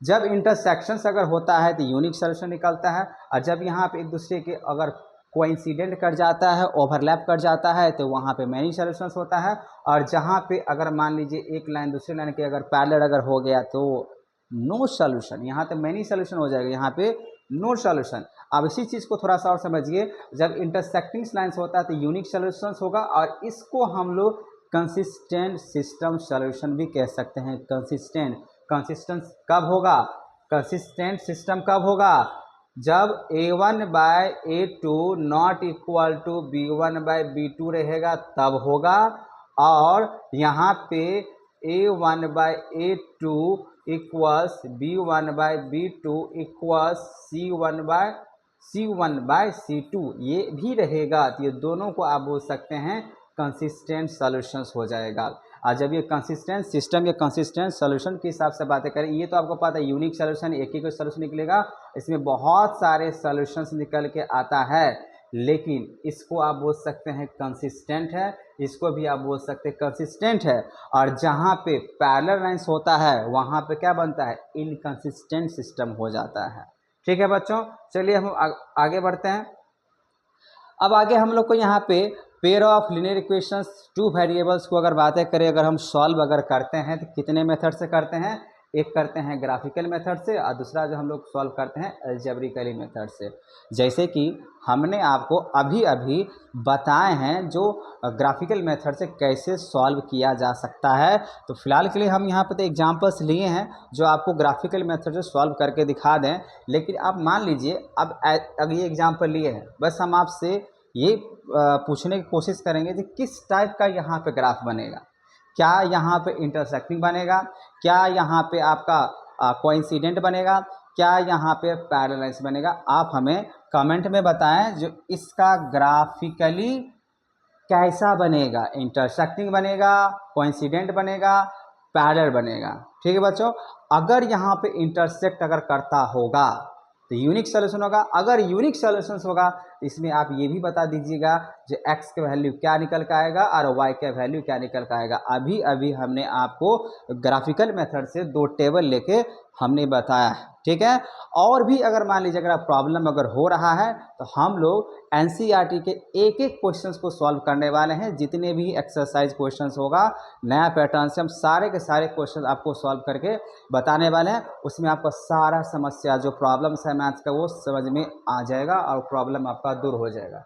जब इंटरसेक्शंस अगर होता है तो यूनिक सोल्यूशन निकलता है, और जब यहाँ पे एक दूसरे के अगर कोइंसिडेंट कर जाता है, ओवरलैप कर जाता है, तो वहाँ पे मैनी सोल्यूशंस होता है। और जहाँ पे अगर मान लीजिए एक लाइन दूसरी लाइन के अगर पैरेलल अगर हो गया तो नो सोल्यूशन, यहाँ तो मैनी सोल्यूशन हो जाएगा, यहाँ पे नो सोल्यूशन। अब इसी चीज़ को थोड़ा सा और समझिए, जब इंटरसेक्टिंग लाइन्स होता है तो यूनिक सोल्यूशंस होगा, और इसको हम लोग कंसिस्टेंट सिस्टम सोल्यूशन भी कह सकते हैं। कंसिस्टेंट कब होगा, कंसिस्टेंट सिस्टम कब होगा, जब A1/A2 not equal to B1/B2 रहेगा तब होगा, और यहाँ पे A1/A2 equals B1/B2 equals C1/C2 ये भी रहेगा, तो ये दोनों को आप बोल सकते हैं कंसिस्टेंट सॉल्यूशंस हो जाएगा। और जब ये कंसिस्टेंट सिस्टम या कंसिस्टेंट सॉल्यूशन के हिसाब से बातें करें, ये तो आपको पता है यूनिक सॉल्यूशन एक ही कोई सॉल्यूशन निकलेगा, इसमें बहुत सारे सॉल्यूशंस निकल के आता है, लेकिन इसको आप बोल सकते हैं कंसिस्टेंट है, इसको भी आप बोल सकते हैं कंसिस्टेंट है। और जहाँ पे पैरेलल लाइंस होता है वहाँ पे क्या बनता है, इनकंसिस्टेंट सिस्टम हो जाता है। ठीक है बच्चों, चलिए हम आगे बढ़ते हैं। अब आगे हम लोग को यहाँ पे pair of linear equations two variables को अगर बातें करें, अगर हम सॉल्व अगर करते हैं तो कितने मेथड से करते हैं, एक करते हैं ग्राफिकल मेथड से, और दूसरा जो हम लोग सॉल्व करते हैं अलजेब्रिकली मेथड से। जैसे कि हमने आपको अभी अभी बताए हैं जो ग्राफिकल मेथड से कैसे सॉल्व किया जा सकता है। तो फिलहाल के लिए हम यहाँ पर तो एग्जाम्पल्स लिए हैं जो आपको ग्राफिकल मेथड से सॉल्व करके दिखा दें, लेकिन आप मान लीजिए अब ये एग्जाम्पल लिए हैं, बस हम आपसे ये पूछने की कोशिश करेंगे कि किस टाइप का यहाँ पे ग्राफ बनेगा। क्या यहाँ पे इंटरसेक्टिंग बनेगा, क्या यहाँ पे आपका कोइंसिडेंट बनेगा, क्या यहाँ पे पैरेलल लाइंस बनेगा। आप हमें कमेंट में बताएं जो इसका ग्राफिकली कैसा बनेगा, इंटरसेक्टिंग बनेगा, कोइंसिडेंट बनेगा, पैरेलल बनेगा। ठीक है बच्चों, अगर यहाँ पे इंटरसेक्ट अगर करता होगा तो यूनिक सोल्यूशन होगा। अगर यूनिक सोल्यूशंस होगा तो इसमें आप ये भी बता दीजिएगा जो x का वैल्यू क्या निकल के आएगा और y का वैल्यू क्या निकल के आएगा। अभी अभी हमने आपको ग्राफिकल मेथड से दो टेबल लेके हमने बताया है, ठीक है। और भी अगर मान लीजिए अगर प्रॉब्लम अगर हो रहा है तो हम लोग एनसीईआरटी के एक एक क्वेश्चंस को सॉल्व करने वाले हैं। जितने भी एक्सरसाइज क्वेश्चंस होगा नया पैटर्न से हम सारे के सारे क्वेश्चन आपको सॉल्व करके बताने वाले हैं। उसमें आपका सारा समस्या जो प्रॉब्लम्स है मैथ्स का वो समझ में आ जाएगा और प्रॉब्लम आपका दूर हो जाएगा।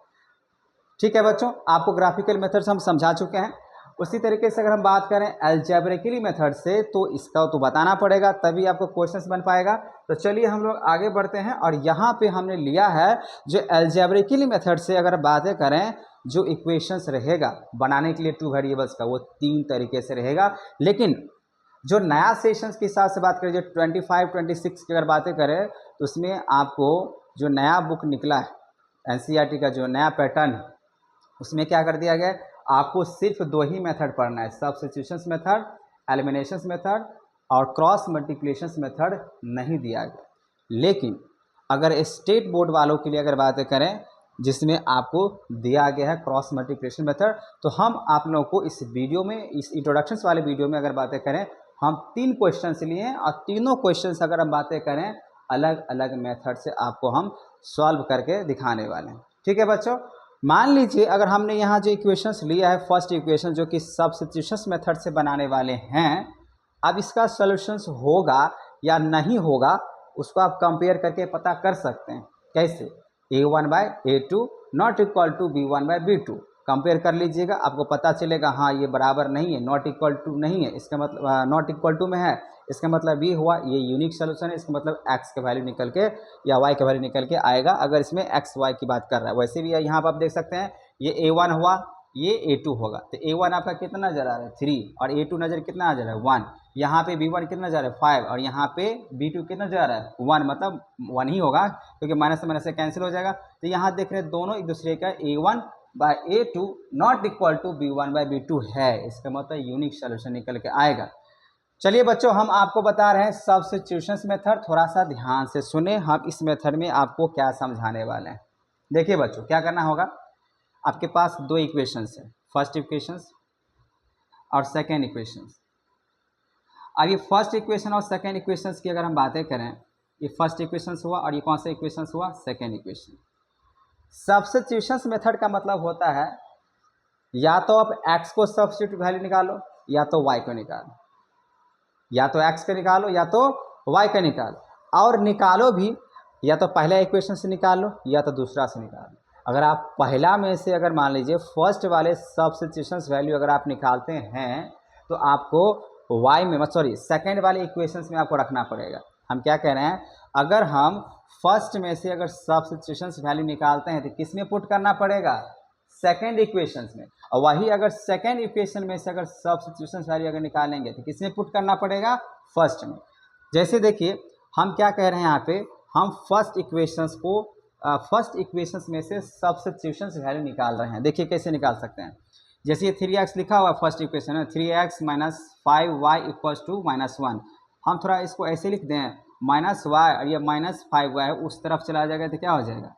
ठीक है बच्चों, आपको ग्राफिकल मेथड से हम समझा चुके हैं। उसी तरीके से अगर हम बात करें अलजेब्रिकली मेथड से तो इसका तो बताना पड़ेगा, तभी आपको क्वेश्चंस बन पाएगा। तो चलिए हम लोग आगे बढ़ते हैं। और यहाँ पे हमने लिया है जो अलजेब्रिकली मेथड से अगर बातें करें, जो इक्वेशंस रहेगा बनाने के लिए टू वेरिएबल्स का, वो तीन तरीके से रहेगा। लेकिन जो नया सेशंस के हिसाब से बात करें, जो 25, 26 की अगर बातें करें तो उसमें आपको जो नया बुक निकला है एनसीईआरटी का जो नया पैटर्न है, उसमें क्या कर दिया गया है, आपको सिर्फ दो ही मेथड पढ़ना है, सब्स्टिट्यूशंस मेथड, एलिमिनेशंस मेथड और क्रॉस मल्टीप्लिकेशंस मेथड नहीं दिया गया। लेकिन अगर स्टेट बोर्ड वालों के लिए अगर बात करें जिसमें आपको दिया गया है क्रॉस मल्टीप्लिकेशन मेथड, तो हम आप लोगों को इस वीडियो में, इस इंट्रोडक्शन वाले वीडियो में अगर बातें करें, हम 3 क्वेश्चंस लिए हैं और तीनों क्वेश्चंस अगर हम बातें करें अलग अलग मेथड से आपको हम सॉल्व करके दिखाने वाले हैं। ठीक है बच्चों, मान लीजिए अगर हमने यहाँ जो इक्वेशंस लिया है, फर्स्ट इक्वेशन जो कि सब्स्टिट्यूशन मेथड से बनाने वाले हैं, अब इसका सॉल्यूशंस होगा या नहीं होगा उसको आप कंपेयर करके पता कर सकते हैं। कैसे? a1/a2 not equal to b1/b2 compare कर लीजिएगा, आपको पता चलेगा हाँ ये बराबर नहीं है, नॉट इक्वल टू नहीं है, इसका मतलब नॉट इक्वल टू में है, इसका मतलब ये हुआ ये यूनिक सोल्यूशन है, इसका मतलब x का वैल्यू निकल के या y का वैल्यू निकल के आएगा अगर इसमें x y की बात कर रहा है। वैसे भी यहाँ पर आप देख सकते हैं ये a1 हुआ, ये a2 होगा, तो a1 आपका कितना नजर आ रहा है 3 और a2 नजर कितना आ जा रहा है 1, यहाँ पे b1 कितना जा रहा है 5 और यहाँ पे b2 कितना जा रहा है 1, मतलब 1 ही होगा क्योंकि माइनस से माइनस से कैंसिल हो जाएगा। तो यहाँ देख रहे हैं दोनों एक दूसरे का a1/a2 not equal to b1/b2 है, इसका मतलब यूनिक सोल्यूशन निकल के आएगा। चलिए बच्चों, हम आपको बता रहे हैं सब्स्टिट्यूशन मेथड, थोड़ा सा ध्यान से सुने, हम इस मेथड में आपको क्या समझाने वाले हैं। देखिए बच्चों, क्या करना होगा, आपके पास 2 इक्वेशंस है, फर्स्ट इक्वेशंस और सेकेंड इक्वेशंस। अब ये फर्स्ट इक्वेशन और सेकेंड इक्वेशंस की अगर हम बातें करें, ये फर्स्ट इक्वेशंस हुआ और ये कौन सा इक्वेशंस हुआ, सेकेंड इक्वेशन। सब्स्टिट्यूशन मेथड का मतलब होता है या तो आप x को सब्स्टिट्यूट वैल्यू निकालो या तो y को निकालो, या तो x का निकालो या तो y का निकालो, और निकालो भी या तो पहला इक्वेशन से निकाल लो या तो दूसरा से निकाल लो। अगर आप पहला में से अगर मान लीजिए फर्स्ट वाले सब्स्टिट्यूशन वैल्यू अगर आप निकालते हैं तो आपको y में सेकेंड वाले इक्वेशंस में आपको रखना पड़ेगा। हम क्या कह रहे हैं, अगर हम फर्स्ट में से अगर सब्स्टिट्यूशन वैल्यू निकालते हैं तो किस में पुट करना पड़ेगा, सेकेंड इक्वेशंस में, और वही अगर सेकेंड इक्वेशन में से अगर सब्स्टिट्यूशन वैल्यू अगर निकालेंगे तो किस में पुट करना पड़ेगा, फर्स्ट में। जैसे देखिए हम क्या कह रहे हैं यहाँ पे, हम फर्स्ट इक्वेशंस को फर्स्ट इक्वेशंस में से सब्स्टिट्यूशन वैल्यू निकाल रहे हैं। देखिए कैसे निकाल सकते हैं, जैसे ये 3x लिखा हुआ फर्स्ट इक्वेशन है, 3x minus 5y equals to -1। हम थोड़ा इसको ऐसे लिख दें, -y और ये -5y उस तरफ चला जाएगा तो क्या हो जाएगा,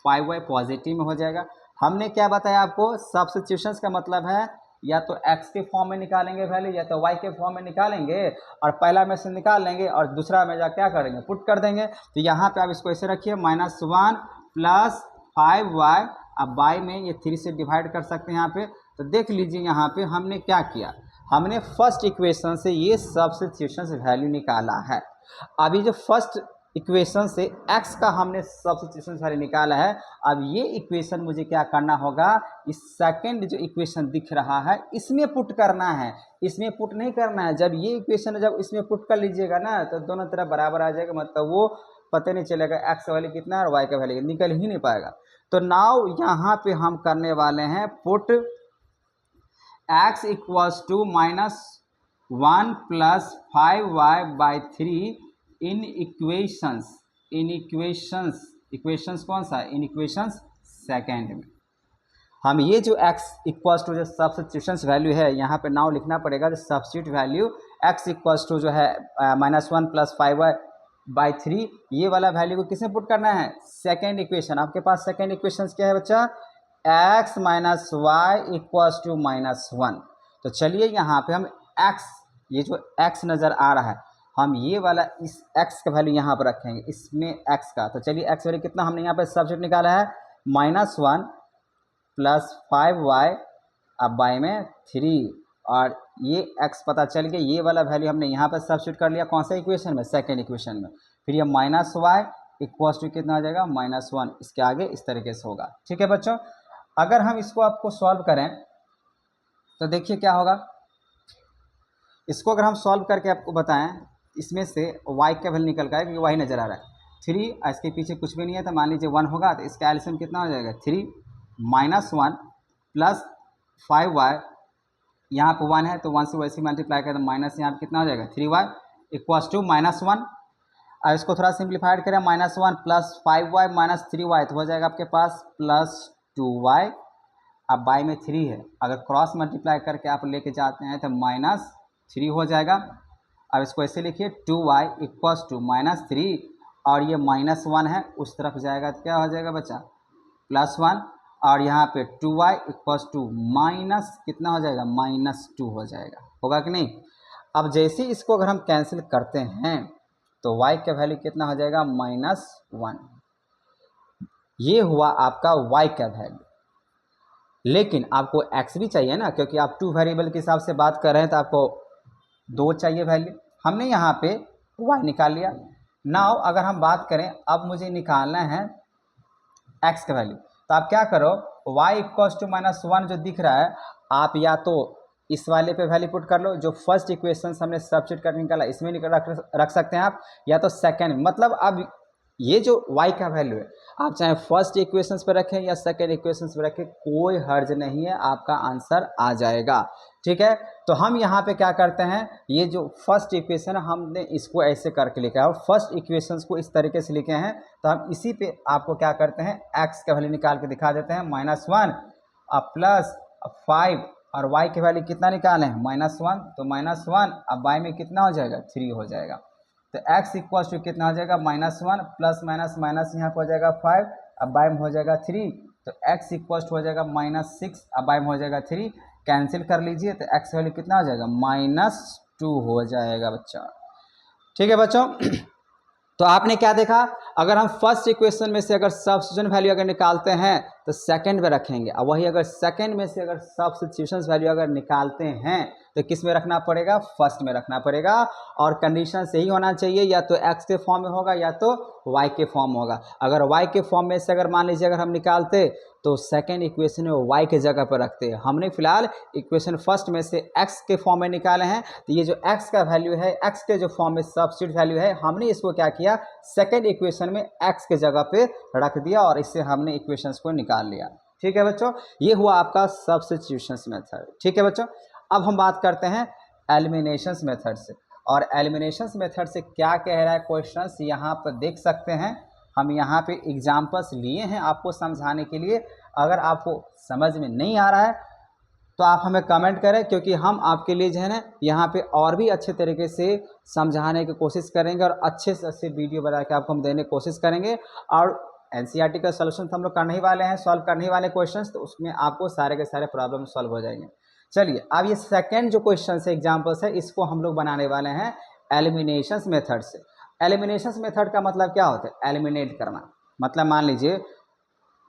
5y पॉजिटिव में हो जाएगा। हमने क्या बताया आपको, सब्स्टिट्यूशन का मतलब है या तो x के फॉर्म में निकालेंगे वैल्यू या तो y के फॉर्म में निकालेंगे, और पहला में से निकाल लेंगे और दूसरा में जा क्या करेंगे, पुट कर देंगे। तो यहाँ पे आप इसको ऐसे रखिए, -1 प्लस 5y, अब y में ये 3 से डिवाइड कर सकते हैं यहाँ पे। तो देख लीजिए यहाँ पे हमने क्या किया, हमने फर्स्ट इक्वेशन से ये सब्स्टिट्यूशन वैल्यू निकाला है। अभी जो फर्स्ट इक्वेशन से x का हमने सब्स्टिट्यूशन वैल्यू निकाला है, अब ये इक्वेशन मुझे क्या करना होगा, इस सेकंड जो इक्वेशन दिख रहा है इसमें पुट करना है, इसमें पुट नहीं करना है। जब ये इक्वेशन जब इसमें पुट कर लीजिएगा ना तो दोनों तरफ बराबर आ जाएगा, मतलब वो पता नहीं चलेगा x का वैल्यू कितना है और y का वैल्यू निकल ही नहीं पाएगा। तो नाउ यहाँ पे हम करने वाले हैं put x equals to -1 plus 5y/3 in equations, equations कौन सा, इन इक्वेशंस सेकेंड में। हम ये जो x इक्वल्स टू जो सब्स्टिट्यूशन वैल्यू है यहाँ पे नाउ लिखना पड़ेगा, जो substitute value x equals to जो है -1 प्लस 5y/3, ये वाला वैल्यू को किसमें पुट करना है, सेकेंड इक्वेशन। आपके पास सेकेंड इक्वेशन क्या है बच्चा, x minus y equals to -1। तो चलिए यहाँ पे हम x, ये जो x नज़र आ रहा है, हम ये वाला इस x का वैल्यू यहाँ पर रखेंगे, इसमें x का। तो चलिए x वैल्यू कितना हमने यहाँ पर सब्स्टिट्यूट निकाला है, -1 प्लस 5y, अब y में 3, और ये x पता चल गया, ये वाला वैल्यू हमने यहाँ पर सब्स्टिट्यूट कर लिया, कौन सा इक्वेशन में, सेकेंड इक्वेशन में। फिर ये -y इक्वल्स टू कितना आ जाएगा, -1, इसके आगे इस तरीके से होगा। ठीक है बच्चों, अगर हम इसको आपको सॉल्व करें तो देखिए क्या होगा, इसको अगर हम सॉल्व करके आपको बताएं, इसमें से y का वैल्यू निकल कर क्योंकि y नज़र आ रहा है 3, इसके पीछे कुछ भी नहीं है तो मान लीजिए 1 होगा, तो इसका एलसीएम कितना हो जाएगा 3 -1 प्लस 5y, यहाँ पर 1 है तो 1 से वैसे मल्टीप्लाई करें तो माइनस यहाँ पर कितना हो जाएगा 3y इक्वल्स टू -1। अब इसको थोड़ा सिंप्लीफाइड करें, -1 प्लस 5y माइनस 3y, तो हो जाएगा आपके पास +2y। अब y में 3 है, अगर क्रॉस मल्टीप्लाई करके आप लेके जाते हैं तो -3 हो जाएगा। अब इसको ऐसे लिखिए 2y इक्वल्स टू -3 और ये -1 है, उस तरफ जाएगा तो क्या हो जाएगा बच्चा +1, और यहाँ पे 2y इक्वल्स टू माइनस कितना हो जाएगा -2 हो जाएगा, होगा कि नहीं। अब जैसे इसको अगर हम कैंसिल करते हैं तो y का वैल्यू कितना हो जाएगा -1, ये हुआ आपका y का वैल्यू। लेकिन आपको x भी चाहिए ना, क्योंकि आप 2 वेरिएबल के हिसाब से बात कर रहे हैं तो आपको 2 चाहिए वैल्यू। हमने यहाँ पे y निकाल लिया। नाउ अगर हम बात करें, अब मुझे निकालना है x का वैल्यू, तो आप क्या करो, y इक्वल्स टू -1 जो दिख रहा है, आप या तो इस वाले पे वैल्यू पुट कर लो, जो फर्स्ट इक्वेशन हमने सब्स्टिट्यूट करके निकाला इसमें रख सकते हैं आप, या तो सेकंड, मतलब अब ये जो y का वैल्यू है आप चाहे फर्स्ट इक्वेशंस पे रखें या सेकंड इक्वेशंस पे रखें, कोई हर्ज नहीं है, आपका आंसर आ जाएगा। ठीक है, तो हम यहाँ पे क्या करते हैं, ये जो फर्स्ट इक्वेशन है हमने इसको ऐसे करके लिखा है, और फर्स्ट इक्वेशंस को इस तरीके से लिखे हैं, तो हम इसी पे आपको क्या करते हैं x का वैल्यू निकाल के दिखा देते हैं, -1 अब +5 और y की वैल्यू कितना निकालें -1, तो -1 अब y में कितना हो जाएगा 3 हो जाएगा, तो x इक्वल्स टू कितना हो जाएगा -1 प्लस माइनस माइनस यहाँ पर हो जाएगा 5, अब y में हो जाएगा 3, तो x इक्वल्स टू हो जाएगा -6, अब y में हो जाएगा 3, कैंसिल कर लीजिए तो x वैल्यू कितना हो जाएगा -2 हो जाएगा बच्चा। ठीक है बच्चों, तो आपने क्या देखा, अगर हम फर्स्ट इक्वेशन में से अगर सब्स्टिट्यूशन वैल्यू अगर निकालते हैं तो सेकंड में रखेंगे, और वही अगर सेकंड में से अगर सब्स्टिट्यूशन वैल्यू अगर निकालते हैं तो किस में रखना पड़ेगा, फर्स्ट में रखना पड़ेगा, और कंडीशन सही होना चाहिए, या तो x के फॉर्म में होगा या तो y के फॉर्म में होगा। अगर y के फॉर्म में से अगर मान लीजिए अगर हम निकालते तो सेकेंड इक्वेशन में y के जगह पर रखते हैं। हमने फिलहाल इक्वेशन फर्स्ट में से x के फॉर्म में निकाले हैं, तो ये जो x का वैल्यू है, x के जो फॉर्म में सब्स्टिट्यूट वैल्यू है, हमने इसको क्या किया, सेकेंड इक्वेशन में x के जगह पे रख दिया और इससे हमने इक्वेशंस को निकाल लिया। ठीक है बच्चों, ये हुआ आपका सब्स्टिट्यूशन मेथड। ठीक है बच्चों, अब हम बात करते हैं एलिमिनेशन मेथड से, और एलिमिनेशन मेथड से क्या कह रहा है क्वेश्चंस यहाँ पर देख सकते हैं। हम यहाँ पे एग्जाम्पल्स लिए हैं आपको समझाने के लिए, अगर आपको समझ में नहीं आ रहा है तो आप हमें कमेंट करें, क्योंकि हम आपके लिए जो है ना यहाँ पे और भी अच्छे तरीके से समझाने की कोशिश करेंगे, और अच्छे से अच्छे वीडियो बना के आपको हम देने की कोशिश करेंगे, और एनसीईआरटी का सोल्यूशन तो हम लोग करने ही वाले हैं, सॉल्व करने ही वाले क्वेश्चंस, तो उसमें आपको सारे के सारे प्रॉब्लम सॉल्व हो जाएंगे। चलिए, अब ये सेकेंड जो क्वेश्चन है एग्जाम्पल्स है, इसको हम लोग बनाने वाले हैं एलिमिनेशन मेथड से। एलिमिनेशन मेथड का मतलब क्या होता है, एलिमिनेट करना। मतलब मान लीजिए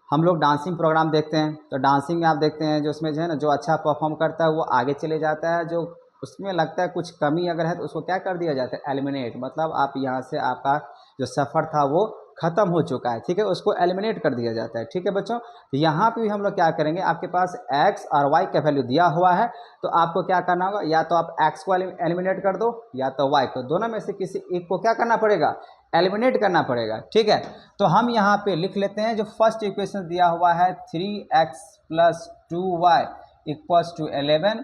हम लोग डांसिंग प्रोग्राम देखते हैं, तो डांसिंग में आप देखते हैं जो उसमें जो है ना, जो अच्छा परफॉर्म करता है वो आगे चले जाता है, जो उसमें लगता है कुछ कमी अगर है तो उसको क्या कर दिया जाता है, एलिमिनेट। मतलब आप यहाँ से आपका जो सफ़र था वो ख़त्म हो चुका है, ठीक है, उसको एलिमिनेट कर दिया जाता है। ठीक है बच्चों, तो यहाँ पे भी हम लोग क्या करेंगे, आपके पास x और y का वैल्यू दिया हुआ है, तो आपको क्या करना होगा, या तो आप x को एलिमिनेट कर दो या तो y को, दोनों में से किसी एक को क्या करना पड़ेगा, एलिमिनेट करना पड़ेगा। ठीक है, तो हम यहाँ पे लिख लेते हैं जो फर्स्ट इक्वेशन दिया हुआ है 3x + 2y इक्वल्स टू 11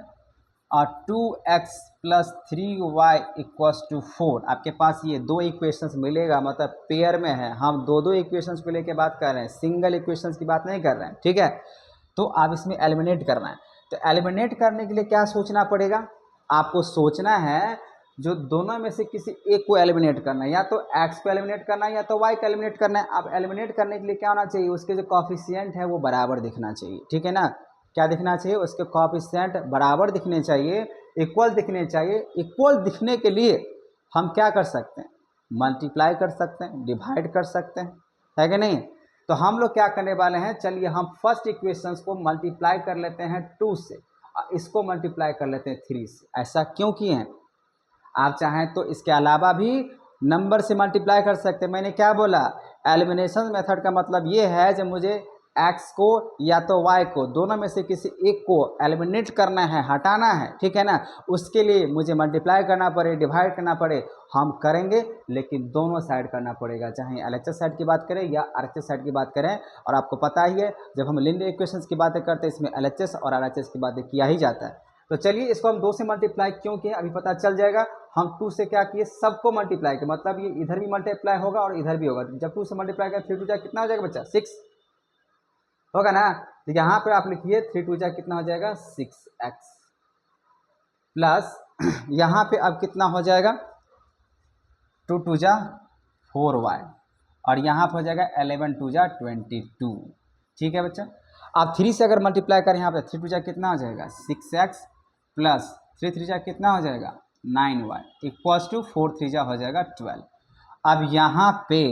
और 2x + 3y इक्वल्स टू 4। आपके पास ये दो इक्वेशंस मिलेगा, मतलब पेयर में है, हम दो दो इक्वेशंस को लेके बात कर रहे हैं, सिंगल इक्वेशंस की बात नहीं कर रहे हैं। ठीक है, तो आप इसमें एलिमिनेट करना है, तो एलिमिनेट करने के लिए क्या सोचना पड़ेगा, आपको सोचना है जो दोनों में से किसी एक को एलिमिनेट करना है, या तो x को एलिमिनेट करना है या तो y को एलिमिनेट करना है। अब एलिमिनेट करने के लिए क्या होना चाहिए, उसके जो कॉफिशिएंट है वो बराबर दिखना चाहिए। ठीक है ना, क्या दिखना चाहिए, उसके कॉफिशिएंट बराबर दिखने चाहिए, इक्वल दिखने चाहिए। इक्वल दिखने के लिए हम क्या कर सकते हैं, मल्टीप्लाई कर सकते हैं, डिवाइड कर सकते हैं, है कि नहीं। तो हम लोग क्या करने वाले हैं, चलिए हम फर्स्ट इक्वेशंस को मल्टीप्लाई कर लेते हैं 2 से, इसको मल्टीप्लाई कर लेते हैं 3 से। ऐसा क्यों किए हैं, आप चाहें तो इसके अलावा भी नंबर से मल्टीप्लाई कर सकते हैं। मैंने क्या बोला, एलिमिनेशन मेथड का मतलब ये है जब मुझे x को या तो y को, दोनों में से किसी एक को एलिमिनेट करना है, हटाना है, ठीक है ना, उसके लिए मुझे मल्टीप्लाई करना पड़े, डिवाइड करना पड़े, हम करेंगे, लेकिन दोनों साइड करना पड़ेगा, चाहे एलएचएस साइड की बात करें या आरएचएस साइड की बात करें। और आपको पता ही है जब हम लीनियर इक्वेशंस की बातें करते हैं इसमें एलएचएस और आरएचएस की बातें किया ही जाता है। तो चलिए इसको हम 2 से मल्टीप्लाई क्यों किए अभी पता चल जाएगा। हम 2 से क्या किए, सबको मल्टीप्लाई किया, मतलब ये इधर भी मल्टीप्लाई होगा और इधर भी होगा। जब 2 से मल्टीप्लाई किया 3 2 जा कितना हो जाएगा बच्चा, 6 होगा ना। तो यहाँ पर आप लिखिए 3 2 जा कितना हो जाएगा 6x प्लस यहाँ पे अब कितना हो जाएगा 2 2 जा 4y। और यहाँ पर हो जाएगा 11 2 जा 22। ठीक है बच्चा। आप 3 से अगर मल्टीप्लाई करें यहाँ पर 3 2 जा कितना हो जाएगा 6x प्लस 3 3 जा कितना हो जाएगा 9y इक्वल्स टू 4 3 जा हो जाएगा 12। अब यहाँ पे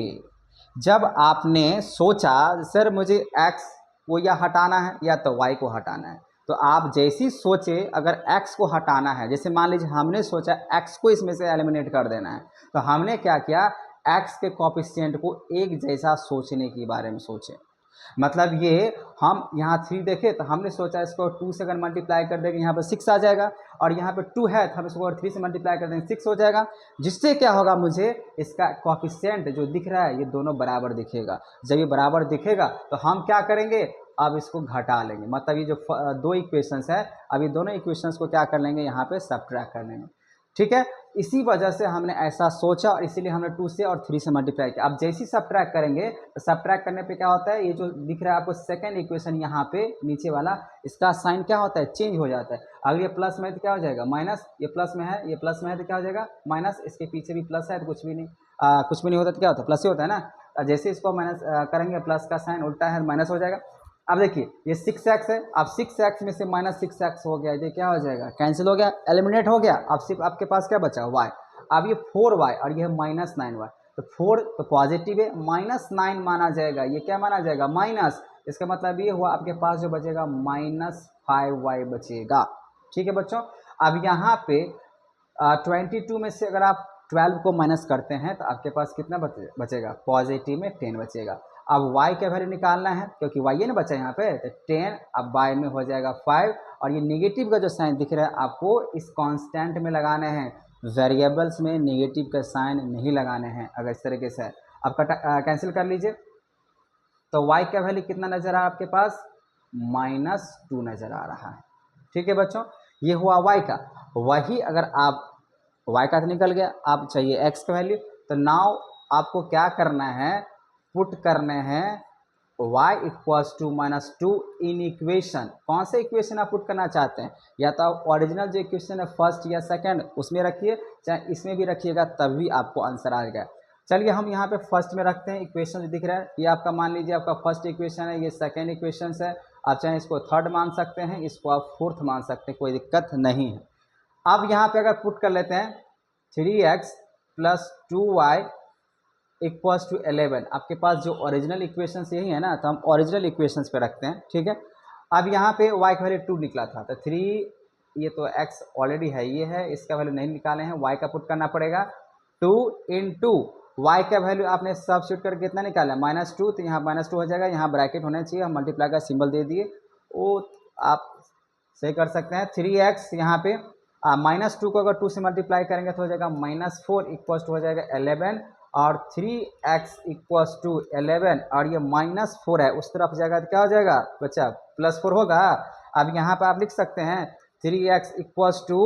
जब आपने सोचा सर मुझे x को या हटाना है या तो y को हटाना है, तो आप जैसी सोचे अगर x को हटाना है, जैसे मान लीजिए हमने सोचा x को इसमें से एलिमिनेट कर देना है, तो हमने क्या किया x के कोएफिशिएंट को एक जैसा सोचने के बारे में सोचे। मतलब ये हम यहाँ 3 देखें तो हमने सोचा इसको 2 से अगर मल्टीप्लाई कर देंगे यहाँ पर 6 आ जाएगा, और यहाँ पे 2 है तो हम इसको अगर 3 से मल्टीप्लाई कर देंगे 6 हो जाएगा, जिससे क्या होगा मुझे इसका कोएफिशिएंट जो दिख रहा है ये दोनों बराबर दिखेगा। जब ये बराबर दिखेगा तो हम क्या करेंगे अब इसको घटा लेंगे, मतलब ये जो दो इक्वेशंस है अब ये दोनों इक्वेशंस को क्या कर लेंगे यहाँ पे सब्ट्रैक्ट कर लेंगे। ठीक है, इसी वजह से हमने ऐसा सोचा और इसीलिए हमने 2 से और 3 से मल्टीप्लाई किया। अब जैसे ही सब्ट्रैक्ट करेंगे तो सब्ट्रैक्ट करने पे क्या होता है, ये जो दिख रहा है आपको सेकंड इक्वेशन यहाँ पे नीचे वाला, इसका साइन क्या होता है चेंज हो जाता है। अगर ये प्लस में है तो क्या हो जाएगा माइनस, ये प्लस में है ये प्लस में है तो क्या हो जाएगा माइनस, इसके पीछे भी प्लस है तो कुछ भी नहीं होता तो क्या होता है प्लस ही होता है ना। जैसे इसको माइनस करेंगे प्लस का साइन उल्टा है माइनस हो जाएगा। अब देखिए ये 6x है, अब 6x में से माइनस 6x हो गया, ये क्या हो जाएगा कैंसिल हो गया, एलिमिनेट हो गया। अब सिर्फ आपके पास क्या बचा y। अब ये 4y और ये माइनस 9y, तो 4 तो पॉजिटिव है, माइनस 9 माना जाएगा, ये क्या माना जाएगा माइनस। इसका मतलब ये हुआ आपके पास जो बचेगा माइनस 5y बचेगा। ठीक है बच्चों। अब यहाँ पे 22 में से अगर आप 12 को माइनस करते हैं तो आपके पास कितना बचेगा पॉजिटिव में 10 बचेगा। अब y का वैल्यू निकालना है क्योंकि y ये ना बचा यहाँ पे, तो 10 अब y में हो जाएगा 5, और ये नेगेटिव का जो साइन दिख रहा है आपको इस कांस्टेंट में लगाने हैं, वेरिएबल्स में नेगेटिव का साइन नहीं लगाने हैं। अगर इस तरीके से अब कैंसिल कर लीजिए तो y का वैल्यू कितना नज़र आ रहा है आपके पास -2 नज़र आ रहा है। ठीक है बच्चों, ये हुआ y का। वही अगर आप y का तो निकल गया, आप चाहिए x का वैल्यू, तो नाउ आपको क्या करना है पुट करने हैं y equals to -2 in equation. कौन से इक्वेशन आप पुट करना चाहते हैं, या तो आप ओरिजिनल जो इक्वेशन है फर्स्ट या सेकंड उसमें रखिए, चाहे इसमें भी रखिएगा तब भी आपको आंसर आएगा। चलिए हम यहाँ पे फर्स्ट में रखते हैं, इक्वेशन जो दिख रहा है ये आपका मान लीजिए आपका फर्स्ट इक्वेशन है, ये सेकेंड इक्वेशन है, आप चाहे इसको थर्ड मान सकते हैं, इसको आप फोर्थ मान सकते हैं, कोई दिक्कत नहीं है। अब यहाँ पे अगर पुट कर लेते हैं 3x plus 2y equals to 11, आपके पास जो ओरिजिनल इक्वेशंस यही है ना, तो हम ओरिजिनल इक्वेशंस पे रखते हैं। ठीक है, अब यहाँ पे y का वैल्यू 2 निकला था, तो 3 ये तो x ऑलरेडी है, ये है, इसका वैल्यू नहीं निकाले हैं, y का पुट करना पड़ेगा 2 इंटू y का वैल्यू आपने सब्स्टिट्यूट करके कितना निकाला -2, तो यहाँ -2 हो जाएगा, यहाँ ब्रैकेट होना चाहिए, हम मल्टीप्लाई का सिंबल दे दिए, वो आप सही कर सकते हैं। 3x यहाँ पे -2 को अगर 2 से मल्टीप्लाई करेंगे तो हो जाएगा -4 इक्वल्स टू हो जाएगा 11, और 3x इक्वल्स टू 11, और ये -4 है उस तरफ जाएगा तो क्या हो जाएगा बच्चा +4 होगा। अब यहाँ पे आप लिख सकते हैं 3x इक्वल्स टू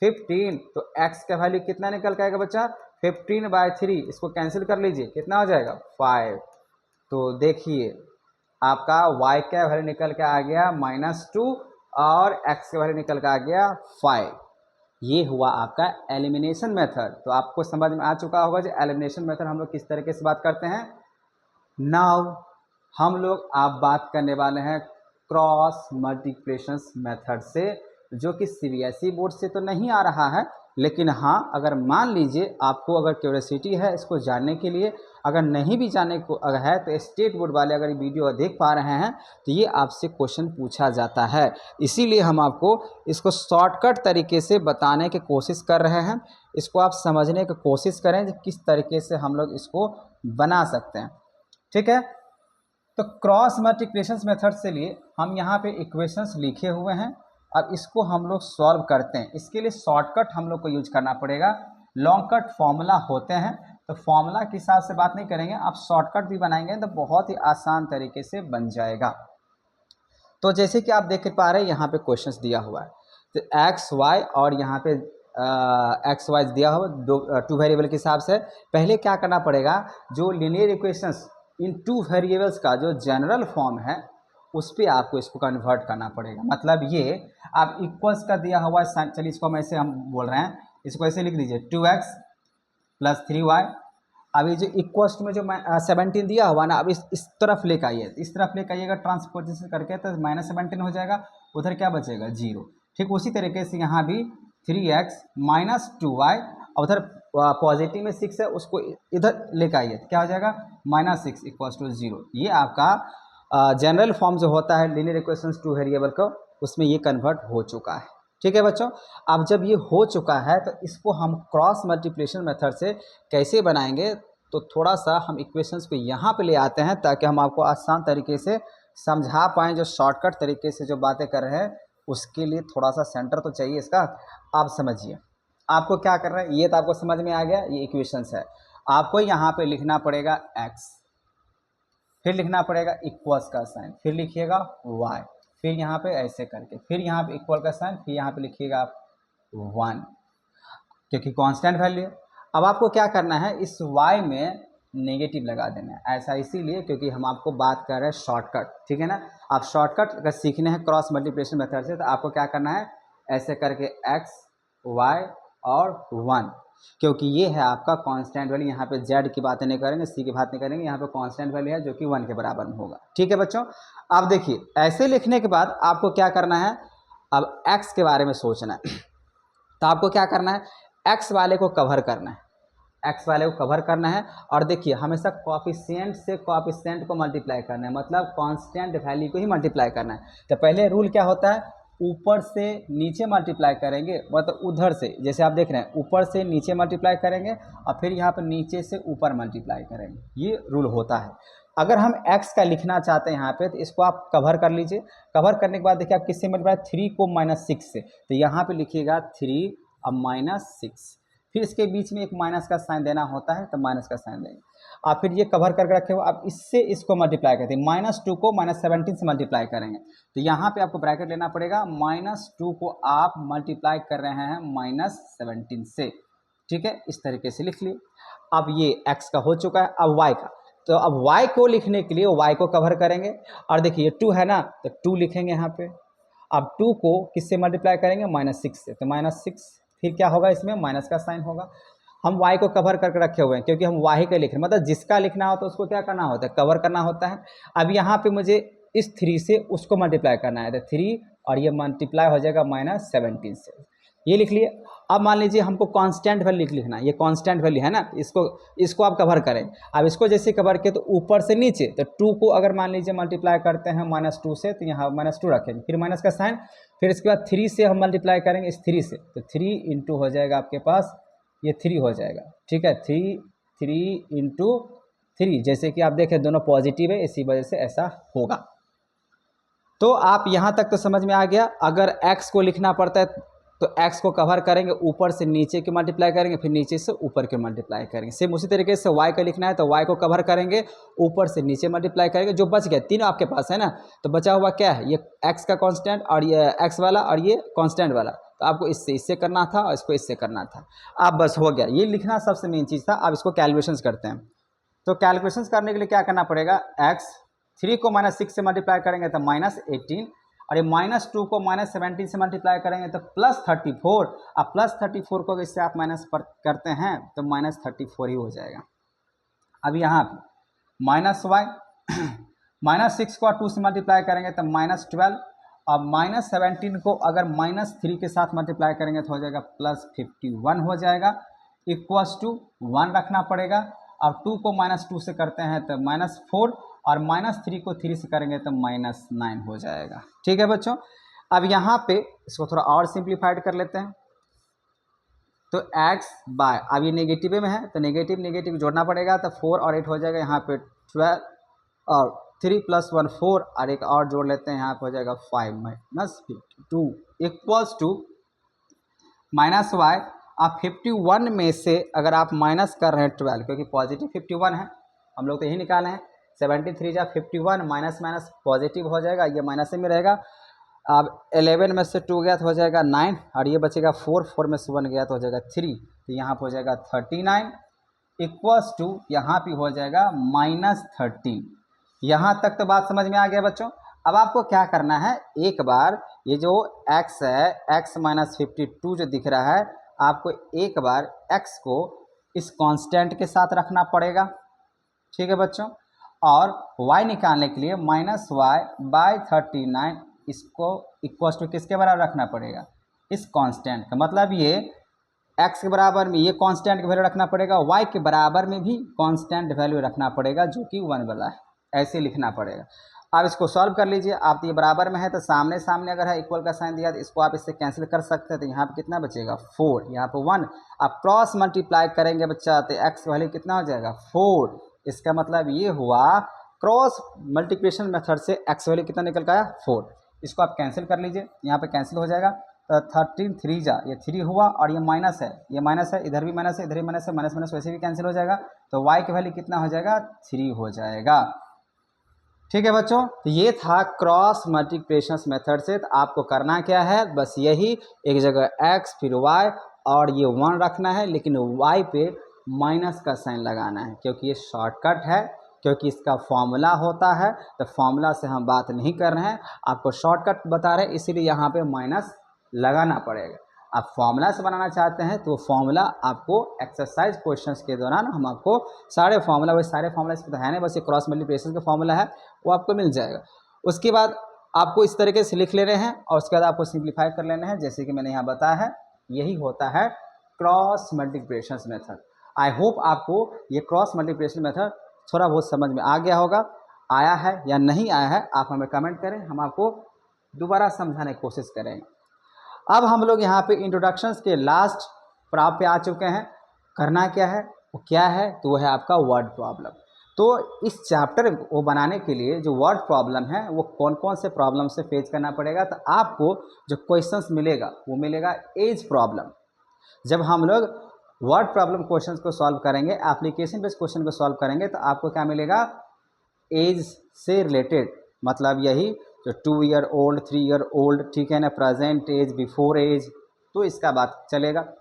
15, तो x का वैल्यू कितना निकल के आएगा बच्चा 15/3, इसको कैंसिल कर लीजिए कितना हो जाएगा 5। तो देखिए आपका y का वैल्यू निकल के आ गया -2 और x का वैल्यू निकल के आ गया 5। ये हुआ आपका एलिमिनेशन मेथड। तो आपको समझ में आ चुका होगा जो एलिमिनेशन मेथड हम लोग किस तरीके से बात करते हैं। नाउ हम लोग आप बात करने वाले हैं क्रॉस मल्टीप्लिकेशन मेथड से, जो कि सीबीएसई बोर्ड से तो नहीं आ रहा है, लेकिन हाँ अगर मान लीजिए आपको अगर क्यूरियोसिटी है इसको जानने के लिए, अगर नहीं भी जानने को अगर है तो स्टेट बोर्ड वाले अगर वीडियो देख पा रहे हैं तो ये आपसे क्वेश्चन पूछा जाता है, इसीलिए हम आपको इसको शॉर्टकट तरीके से बताने की कोशिश कर रहे हैं। इसको आप समझने की कोशिश करें कि किस तरीके से हम लोग इसको बना सकते हैं। ठीक है, तो क्रॉस मल्टीप्लिकेशन मेथड से लिए हम यहाँ पे इक्वेशंस लिखे हुए हैं, अब इसको हम लोग सॉल्व करते हैं। इसके लिए शॉर्टकट हम लोग को यूज करना पड़ेगा। लॉन्ग कट फॉर्मूला होते हैं, तो फॉर्मूला के हिसाब से बात नहीं करेंगे, आप शॉर्टकट भी बनाएंगे तो बहुत ही आसान तरीके से बन जाएगा। तो जैसे कि आप देख पा रहे हैं यहाँ पे क्वेश्चंस दिया हुआ है, तो एक्स वाई और यहाँ पे एक्स वाई दिया हुआ टू वेरिएबल के हिसाब से पहले क्या करना पड़ेगा, जो लीनियर इक्वेशंस इन टू वेरिएबल्स का जो जनरल फॉर्म है उस पर आपको इसको कन्वर्ट करना पड़ेगा। मतलब ये आप इक्वल्स का दिया हुआ है, चलिए इसको हम ऐसे हम बोल रहे हैं, इसको ऐसे लिख लीजिए 2x प्लस 3y अब ये जो इक्वल्स में जो 17 दिया हुआ ना, अब इस तरफ लेकर आइए, इस तरफ लेकर आइएगा ट्रांसपोजिशन करके, तो -17 हो जाएगा, उधर क्या बचेगा 0। ठीक उसी तरीके से यहाँ भी 3x - 2y, उधर पॉजिटिव में 6 है, उसको इधर लेकर आइए, क्या हो जाएगा -6 = 0। ये आपका जनरल फॉर्म जो होता है लीनियर इक्वेशंस टू वेरिएबल का, उसमें ये कन्वर्ट हो चुका है। ठीक है बच्चों, अब जब ये हो चुका है तो इसको हम क्रॉस मल्टीप्लिकेशन मेथड से कैसे बनाएंगे, तो थोड़ा सा हम इक्वेशंस को यहाँ पे ले आते हैं ताकि हम आपको आसान तरीके से समझा पाएँ। जो शॉर्टकट तरीके से जो बातें कर रहे हैं उसके लिए थोड़ा सा सेंटर तो चाहिए इसका। आप समझिए, आपको क्या करना है, ये तो आपको समझ में आ गया, ये इक्वेशंस है। आपको यहाँ पे लिखना पड़ेगा x, फिर लिखना पड़ेगा इक्वल्स का साइन, फिर लिखिएगा y, फिर यहाँ पे ऐसे करके, फिर यहाँ पे इक्वल का साइन, फिर यहाँ पे लिखिएगा आप 1, क्योंकि कांस्टेंट वैल्यू है। अब आपको क्या करना है, इस y में नेगेटिव लगा देना है। ऐसा इसीलिए क्योंकि हम आपको बात कर रहे हैं शॉर्टकट, ठीक है ना। आप शॉर्टकट अगर सीखने हैं क्रॉस मल्टीप्लिकेशन मेथड से, तो आपको क्या करना है, ऐसे करके x, y और 1, क्योंकि ये है आपका कांस्टेंट वैल्यू। यहाँ पे z की बातें नहीं करेंगे, c की बात नहीं करेंगे, यहाँ पे कांस्टेंट वैल्यू है जो कि 1 के बराबर में होगा। ठीक है बच्चों, अब देखिए ऐसे लिखने के बाद आपको क्या करना है, अब x के बारे में सोचना है। तो आपको क्या करना है, x वाले को कवर करना है, x वाले को कवर करना है। और देखिए हमेशा कोएफिशिएंट से कोएफिशिएंट को मल्टीप्लाई करना है, मतलब कांस्टेंट वैल्यू को ही मल्टीप्लाई करना है। तो पहले रूल क्या होता है, ऊपर से नीचे मल्टीप्लाई करेंगे, मतलब उधर से, जैसे आप देख रहे हैं ऊपर से नीचे मल्टीप्लाई करेंगे और फिर यहाँ पर नीचे से ऊपर मल्टीप्लाई करेंगे, ये रूल होता है। अगर हम x का लिखना चाहते हैं यहाँ पे, तो इसको आप कवर कर लीजिए। कवर करने के बाद देखिए आप किससे मल्टीप्लाई, 3 को -6 से, तो यहाँ पे लिखिएगा 3 अब -6, फिर इसके बीच में एक माइनस का साइन देना होता है, तो माइनस का साइन देंगे। आप फिर ये कवर करके रखे हो, आप इससे इसको मल्टीप्लाई करते हैं, -2 को -17 से मल्टीप्लाई करेंगे, तो यहाँ पे आपको ब्रैकेट लेना पड़ेगा। -2 को आप मल्टीप्लाई कर रहे हैं -17 से, ठीक है, इस तरीके से लिख लिए। अब ये x का हो चुका है, अब y का, तो अब y को लिखने के लिए y को कवर करेंगे। और देखिए 2 है ना, तो 2 लिखेंगे यहाँ पे। अब 2 को किससे मल्टीप्लाई करेंगे, -6 से, तो -6, फिर क्या होगा, इसमें माइनस का साइन होगा। हम y को कवर करके रखे हुए हैं क्योंकि हम y का लिख रहे हैं, मतलब जिसका लिखना होता है उसको क्या करना होता है, कवर करना होता है। अब यहाँ पे मुझे इस 3 से उसको मल्टीप्लाई करना है, तो 3 और ये मल्टीप्लाई हो जाएगा -17 से, ये लिख लिए। अब मान लीजिए हमको कांस्टेंट वैल्यू लिखना है, ये कांस्टेंट वैल्यू है ना, इसको आप कवर करें। अब इसको जैसे कवर किए तो ऊपर से नीचे, तो 2 को अगर मान लीजिए मल्टीप्लाई करते हैं -2 से, तो यहाँ -2 रखेंगे, फिर माइनस का साइन, फिर इसके बाद 3 से हम मल्टीप्लाई करेंगे इस 3 से, तो 3 इंटू हो जाएगा आपके पास, ये 3 हो जाएगा, ठीक है, 3 इंटू 3, जैसे कि आप देखें दोनों पॉजिटिव है, इसी वजह से ऐसा होगा। तो आप यहाँ तक तो समझ में आ गया। अगर x को लिखना पड़ता है तो x को कवर करेंगे, ऊपर से नीचे की मल्टीप्लाई करेंगे, फिर नीचे से ऊपर की मल्टीप्लाई करेंगे। सेम उसी तरीके से y का लिखना है तो y को कवर करेंगे, ऊपर से नीचे मल्टीप्लाई करेंगे। जो बच गया तीनों आपके पास है ना, तो बचा हुआ क्या है, ये x का कांस्टेंट और ये x वाला और ये कांस्टेंट वाला, तो आपको इससे करना था और इसको इससे करना था। अब बस हो गया, ये लिखना सबसे मेन चीज़ था। अब इसको कैलकुलेशंस करते हैं। तो कैलकुलेशंस करने के लिए क्या करना पड़ेगा, x 3 को -6 से मल्टीप्लाई करेंगे तो -18, और ये -2 को -17 से मल्टीप्लाई करेंगे तो +34। अब +34 को इससे आप माइनस पर करते हैं तो -34 ही हो जाएगा। अब यहाँ -y -6 को 2 से मल्टीप्लाई करेंगे तो -12। अब -17 को अगर -3 के साथ मल्टीप्लाई करेंगे तो हो जाएगा +51 हो जाएगा, इक्वल्स टू 1 रखना पड़ेगा। अब 2 को -2 से करते हैं तो -4, और -3 को 3 से करेंगे तो -9 हो जाएगा। ठीक है बच्चों, अब यहाँ पे इसको थोड़ा और सिंप्लीफाइड कर लेते हैं। तो x बाय, अब ये नेगेटिव में है तो नेगेटिव नेगेटिव जोड़ना पड़ेगा, तो 4 और 8 हो जाएगा, यहाँ पे 12 और 3 + 1 4, और एक और जोड़ लेते हैं, यहाँ पे हो जाएगा 5 - 52 इक्वल्स टू -y। आप 51 में से अगर आप माइनस कर रहे हैं 12, क्योंकि पॉजिटिव 51 है, हम लोग तो यही निकाले हैं। 73 जा 51, माइनस माइनस पॉजिटिव हो जाएगा, ये माइनस में रहेगा। अब 11 में से 2 गया तो हो जाएगा 9, और ये बचेगा 4 में से 1 गया तो हो जाएगा 3, तो यहाँ पर हो जाएगा 39 इक्वल्स टू, यहाँ पे हो जाएगा -13। यहाँ तक तो बात समझ में आ गया बच्चों। अब आपको क्या करना है, एक बार ये जो x है, x - 52 जो दिख रहा है, आपको एक बार x को इस कांस्टेंट के साथ रखना पड़ेगा, ठीक है बच्चों। और y निकालने के लिए -y/39 इसको इक्वल टू किसके बराबर रखना पड़ेगा, इस कांस्टेंट का। मतलब ये x के बराबर में ये कांस्टेंट की वैल्यू रखना पड़ेगा, y के बराबर में भी कांस्टेंट वैल्यू रखना पड़ेगा जो कि 1 वाला है, ऐसे लिखना पड़ेगा। अब इसको सॉल्व कर लीजिए आप। ये बराबर में है तो सामने सामने अगर है इक्वल का साइन दिया तो इसको आप इससे कैंसिल कर सकते हैं। तो यहाँ पे कितना बचेगा 4, यहाँ पे 1। आप क्रॉस मल्टीप्लाई करेंगे बच्चा तो x वैल्यू कितना हो जाएगा 4। इसका मतलब ये हुआ क्रॉस मल्टीप्लिकेशन मेथड से x वैल्यू कितना निकल के आया 4। इसको आप कैंसिल कर लीजिए, यहाँ पे कैंसिल हो जाएगा। तो 13 3 जा ये 3 हुआ और ये माइनस है, ये माइनस है, इधर भी माइनस है, इधर भी माइनस है, माइनस माइनस वैसे भी कैंसिल हो जाएगा। तो y की वैल्यू कितना हो जाएगा 3 हो जाएगा, ठीक है बच्चों। तो ये था क्रॉस मल्टीप्लिकेशन मेथड से। तो आपको करना क्या है, बस यही एक जगह x फिर y और ये 1 रखना है, लेकिन y पे माइनस का साइन लगाना है क्योंकि ये शॉर्टकट है, क्योंकि इसका फॉर्मूला होता है। तो फॉर्मूला से हम बात नहीं कर रहे हैं, आपको शॉर्टकट बता रहे हैं, इसीलिए यहाँ पे माइनस लगाना पड़ेगा। आप फॉर्मूला से बनाना चाहते हैं तो फॉर्मूला आपको एक्सरसाइज क्वेश्चंस के दौरान हम आपको सारे फॉर्मूला, वही सारे फॉर्मूला इसमें है नहीं, बस ये क्रॉस मल्टीप्लिकेशन का फॉर्मूला है वो आपको मिल जाएगा। उसके बाद आपको इस तरीके से लिख लेने हैं और उसके बाद आपको सिंप्लीफाई कर लेना है, जैसे कि मैंने यहाँ बताया है। यही होता है cross multiplication method. I hope आपको ये क्रॉस मल्टीप्लिकेशन मेथड थोड़ा बहुत समझ में आ गया होगा। आया है या नहीं आया है आप हमें कमेंट करें, हम आपको दोबारा समझाने की कोशिश करेंगे। अब हम लोग यहाँ पे इंट्रोडक्शंस के लास्ट पड़ाव पे आ चुके हैं। करना क्या है, वो क्या है, तो वो है आपका वर्ड प्रॉब्लम। तो इस चैप्टर को बनाने के लिए जो वर्ड प्रॉब्लम है वो कौन कौन से प्रॉब्लम से फेस करना पड़ेगा, तो आपको जो क्वेश्चंस मिलेगा वो मिलेगा एज प्रॉब्लम। जब हम लोग वर्ड प्रॉब्लम क्वेश्चंस को सॉल्व करेंगे, एप्लीकेशन बेस्ड क्वेश्चन को सॉल्व करेंगे, तो आपको क्या मिलेगा एज से रिलेटेड, मतलब यही जो 2 ईयर ओल्ड 3 ईयर ओल्ड, ठीक है ना, प्रेजेंट एज, बिफोर एज, तो इसका बात चलेगा।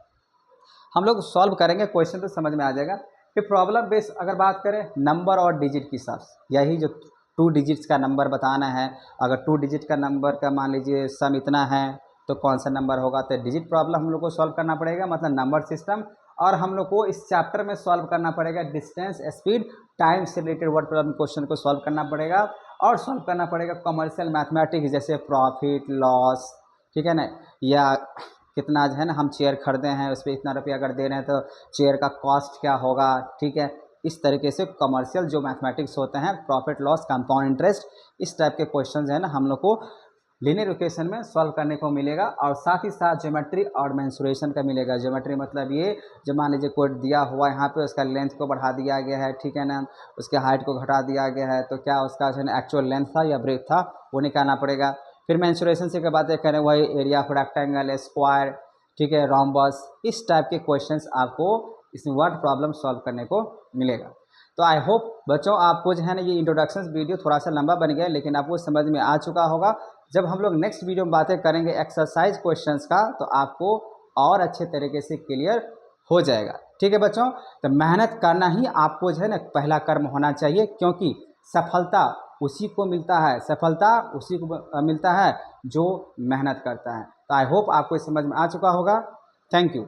हम लोग सॉल्व करेंगे क्वेश्चन तो समझ में आ जाएगा। फिर प्रॉब्लम बेस अगर बात करें नंबर और डिजिट के हिसाब से, यही जो 2 डिजिट्स का नंबर बताना है, अगर 2 डिजिट का नंबर का मान लीजिए सम इतना है तो कौन सा नंबर होगा, तो डिजिट प्रॉब्लम हम लोग को सॉल्व करना पड़ेगा, मतलब नंबर सिस्टम। और हम लोग को इस चैप्टर में सॉल्व करना पड़ेगा डिस्टेंस, स्पीड, टाइम से रिलेटेड वर्ड प्रॉब्लम क्वेश्चन को सॉल्व करना पड़ेगा। और सॉल्व करना पड़ेगा कमर्शियल मैथमेटिक्स, जैसे प्रॉफिट लॉस, ठीक है ना, या कितना जो है ना हम चेयर खरीदे हैं उस पर इतना रुपया अगर दे रहे हैं तो चेयर का कॉस्ट क्या होगा, ठीक है। इस तरीके से कमर्शियल जो मैथमेटिक्स होते हैं, प्रॉफिट लॉस, कंपाउंड इंटरेस्ट, इस टाइप के क्वेश्चन जो है ना हम लोग को लीनियर इक्वेशन में सॉल्व करने को मिलेगा। और साथ ही साथ ज्योमेट्री और मेंसुरेशन का मिलेगा। ज्योमेट्री मतलब ये जो मान लीजिए कोई दिया हुआ यहाँ पे उसका लेंथ को बढ़ा दिया गया है, ठीक है ना, उसके हाइट को घटा दिया गया है, तो क्या उसका जो है ना एक्चुअल लेंथ था या ब्रेथ था वो निकालना पड़ेगा। फिर मेंसुरेशन से क्या बातें करें, वही एरिया ऑफ रेक्टेंगल, स्क्वायर, ठीक है, रोम्बस, इस टाइप के क्वेश्चंस आपको इस वर्ड प्रॉब्लम सॉल्व करने को मिलेगा। तो आई होप बच्चों आपको जो है ना ये इंट्रोडक्शन वीडियो थोड़ा सा लंबा बन गया, लेकिन आपको समझ में आ चुका होगा। जब हम लोग नेक्स्ट वीडियो में बातें करेंगे एक्सरसाइज क्वेश्चंस का, तो आपको और अच्छे तरीके से क्लियर हो जाएगा, ठीक है बच्चों। तो मेहनत करना ही आपको जो है ना पहला कर्म होना चाहिए, क्योंकि सफलता उसी को मिलता है, सफलता उसी को मिलता है जो मेहनत करता है। तो आई होप आपको समझ में आ चुका होगा। Thank you.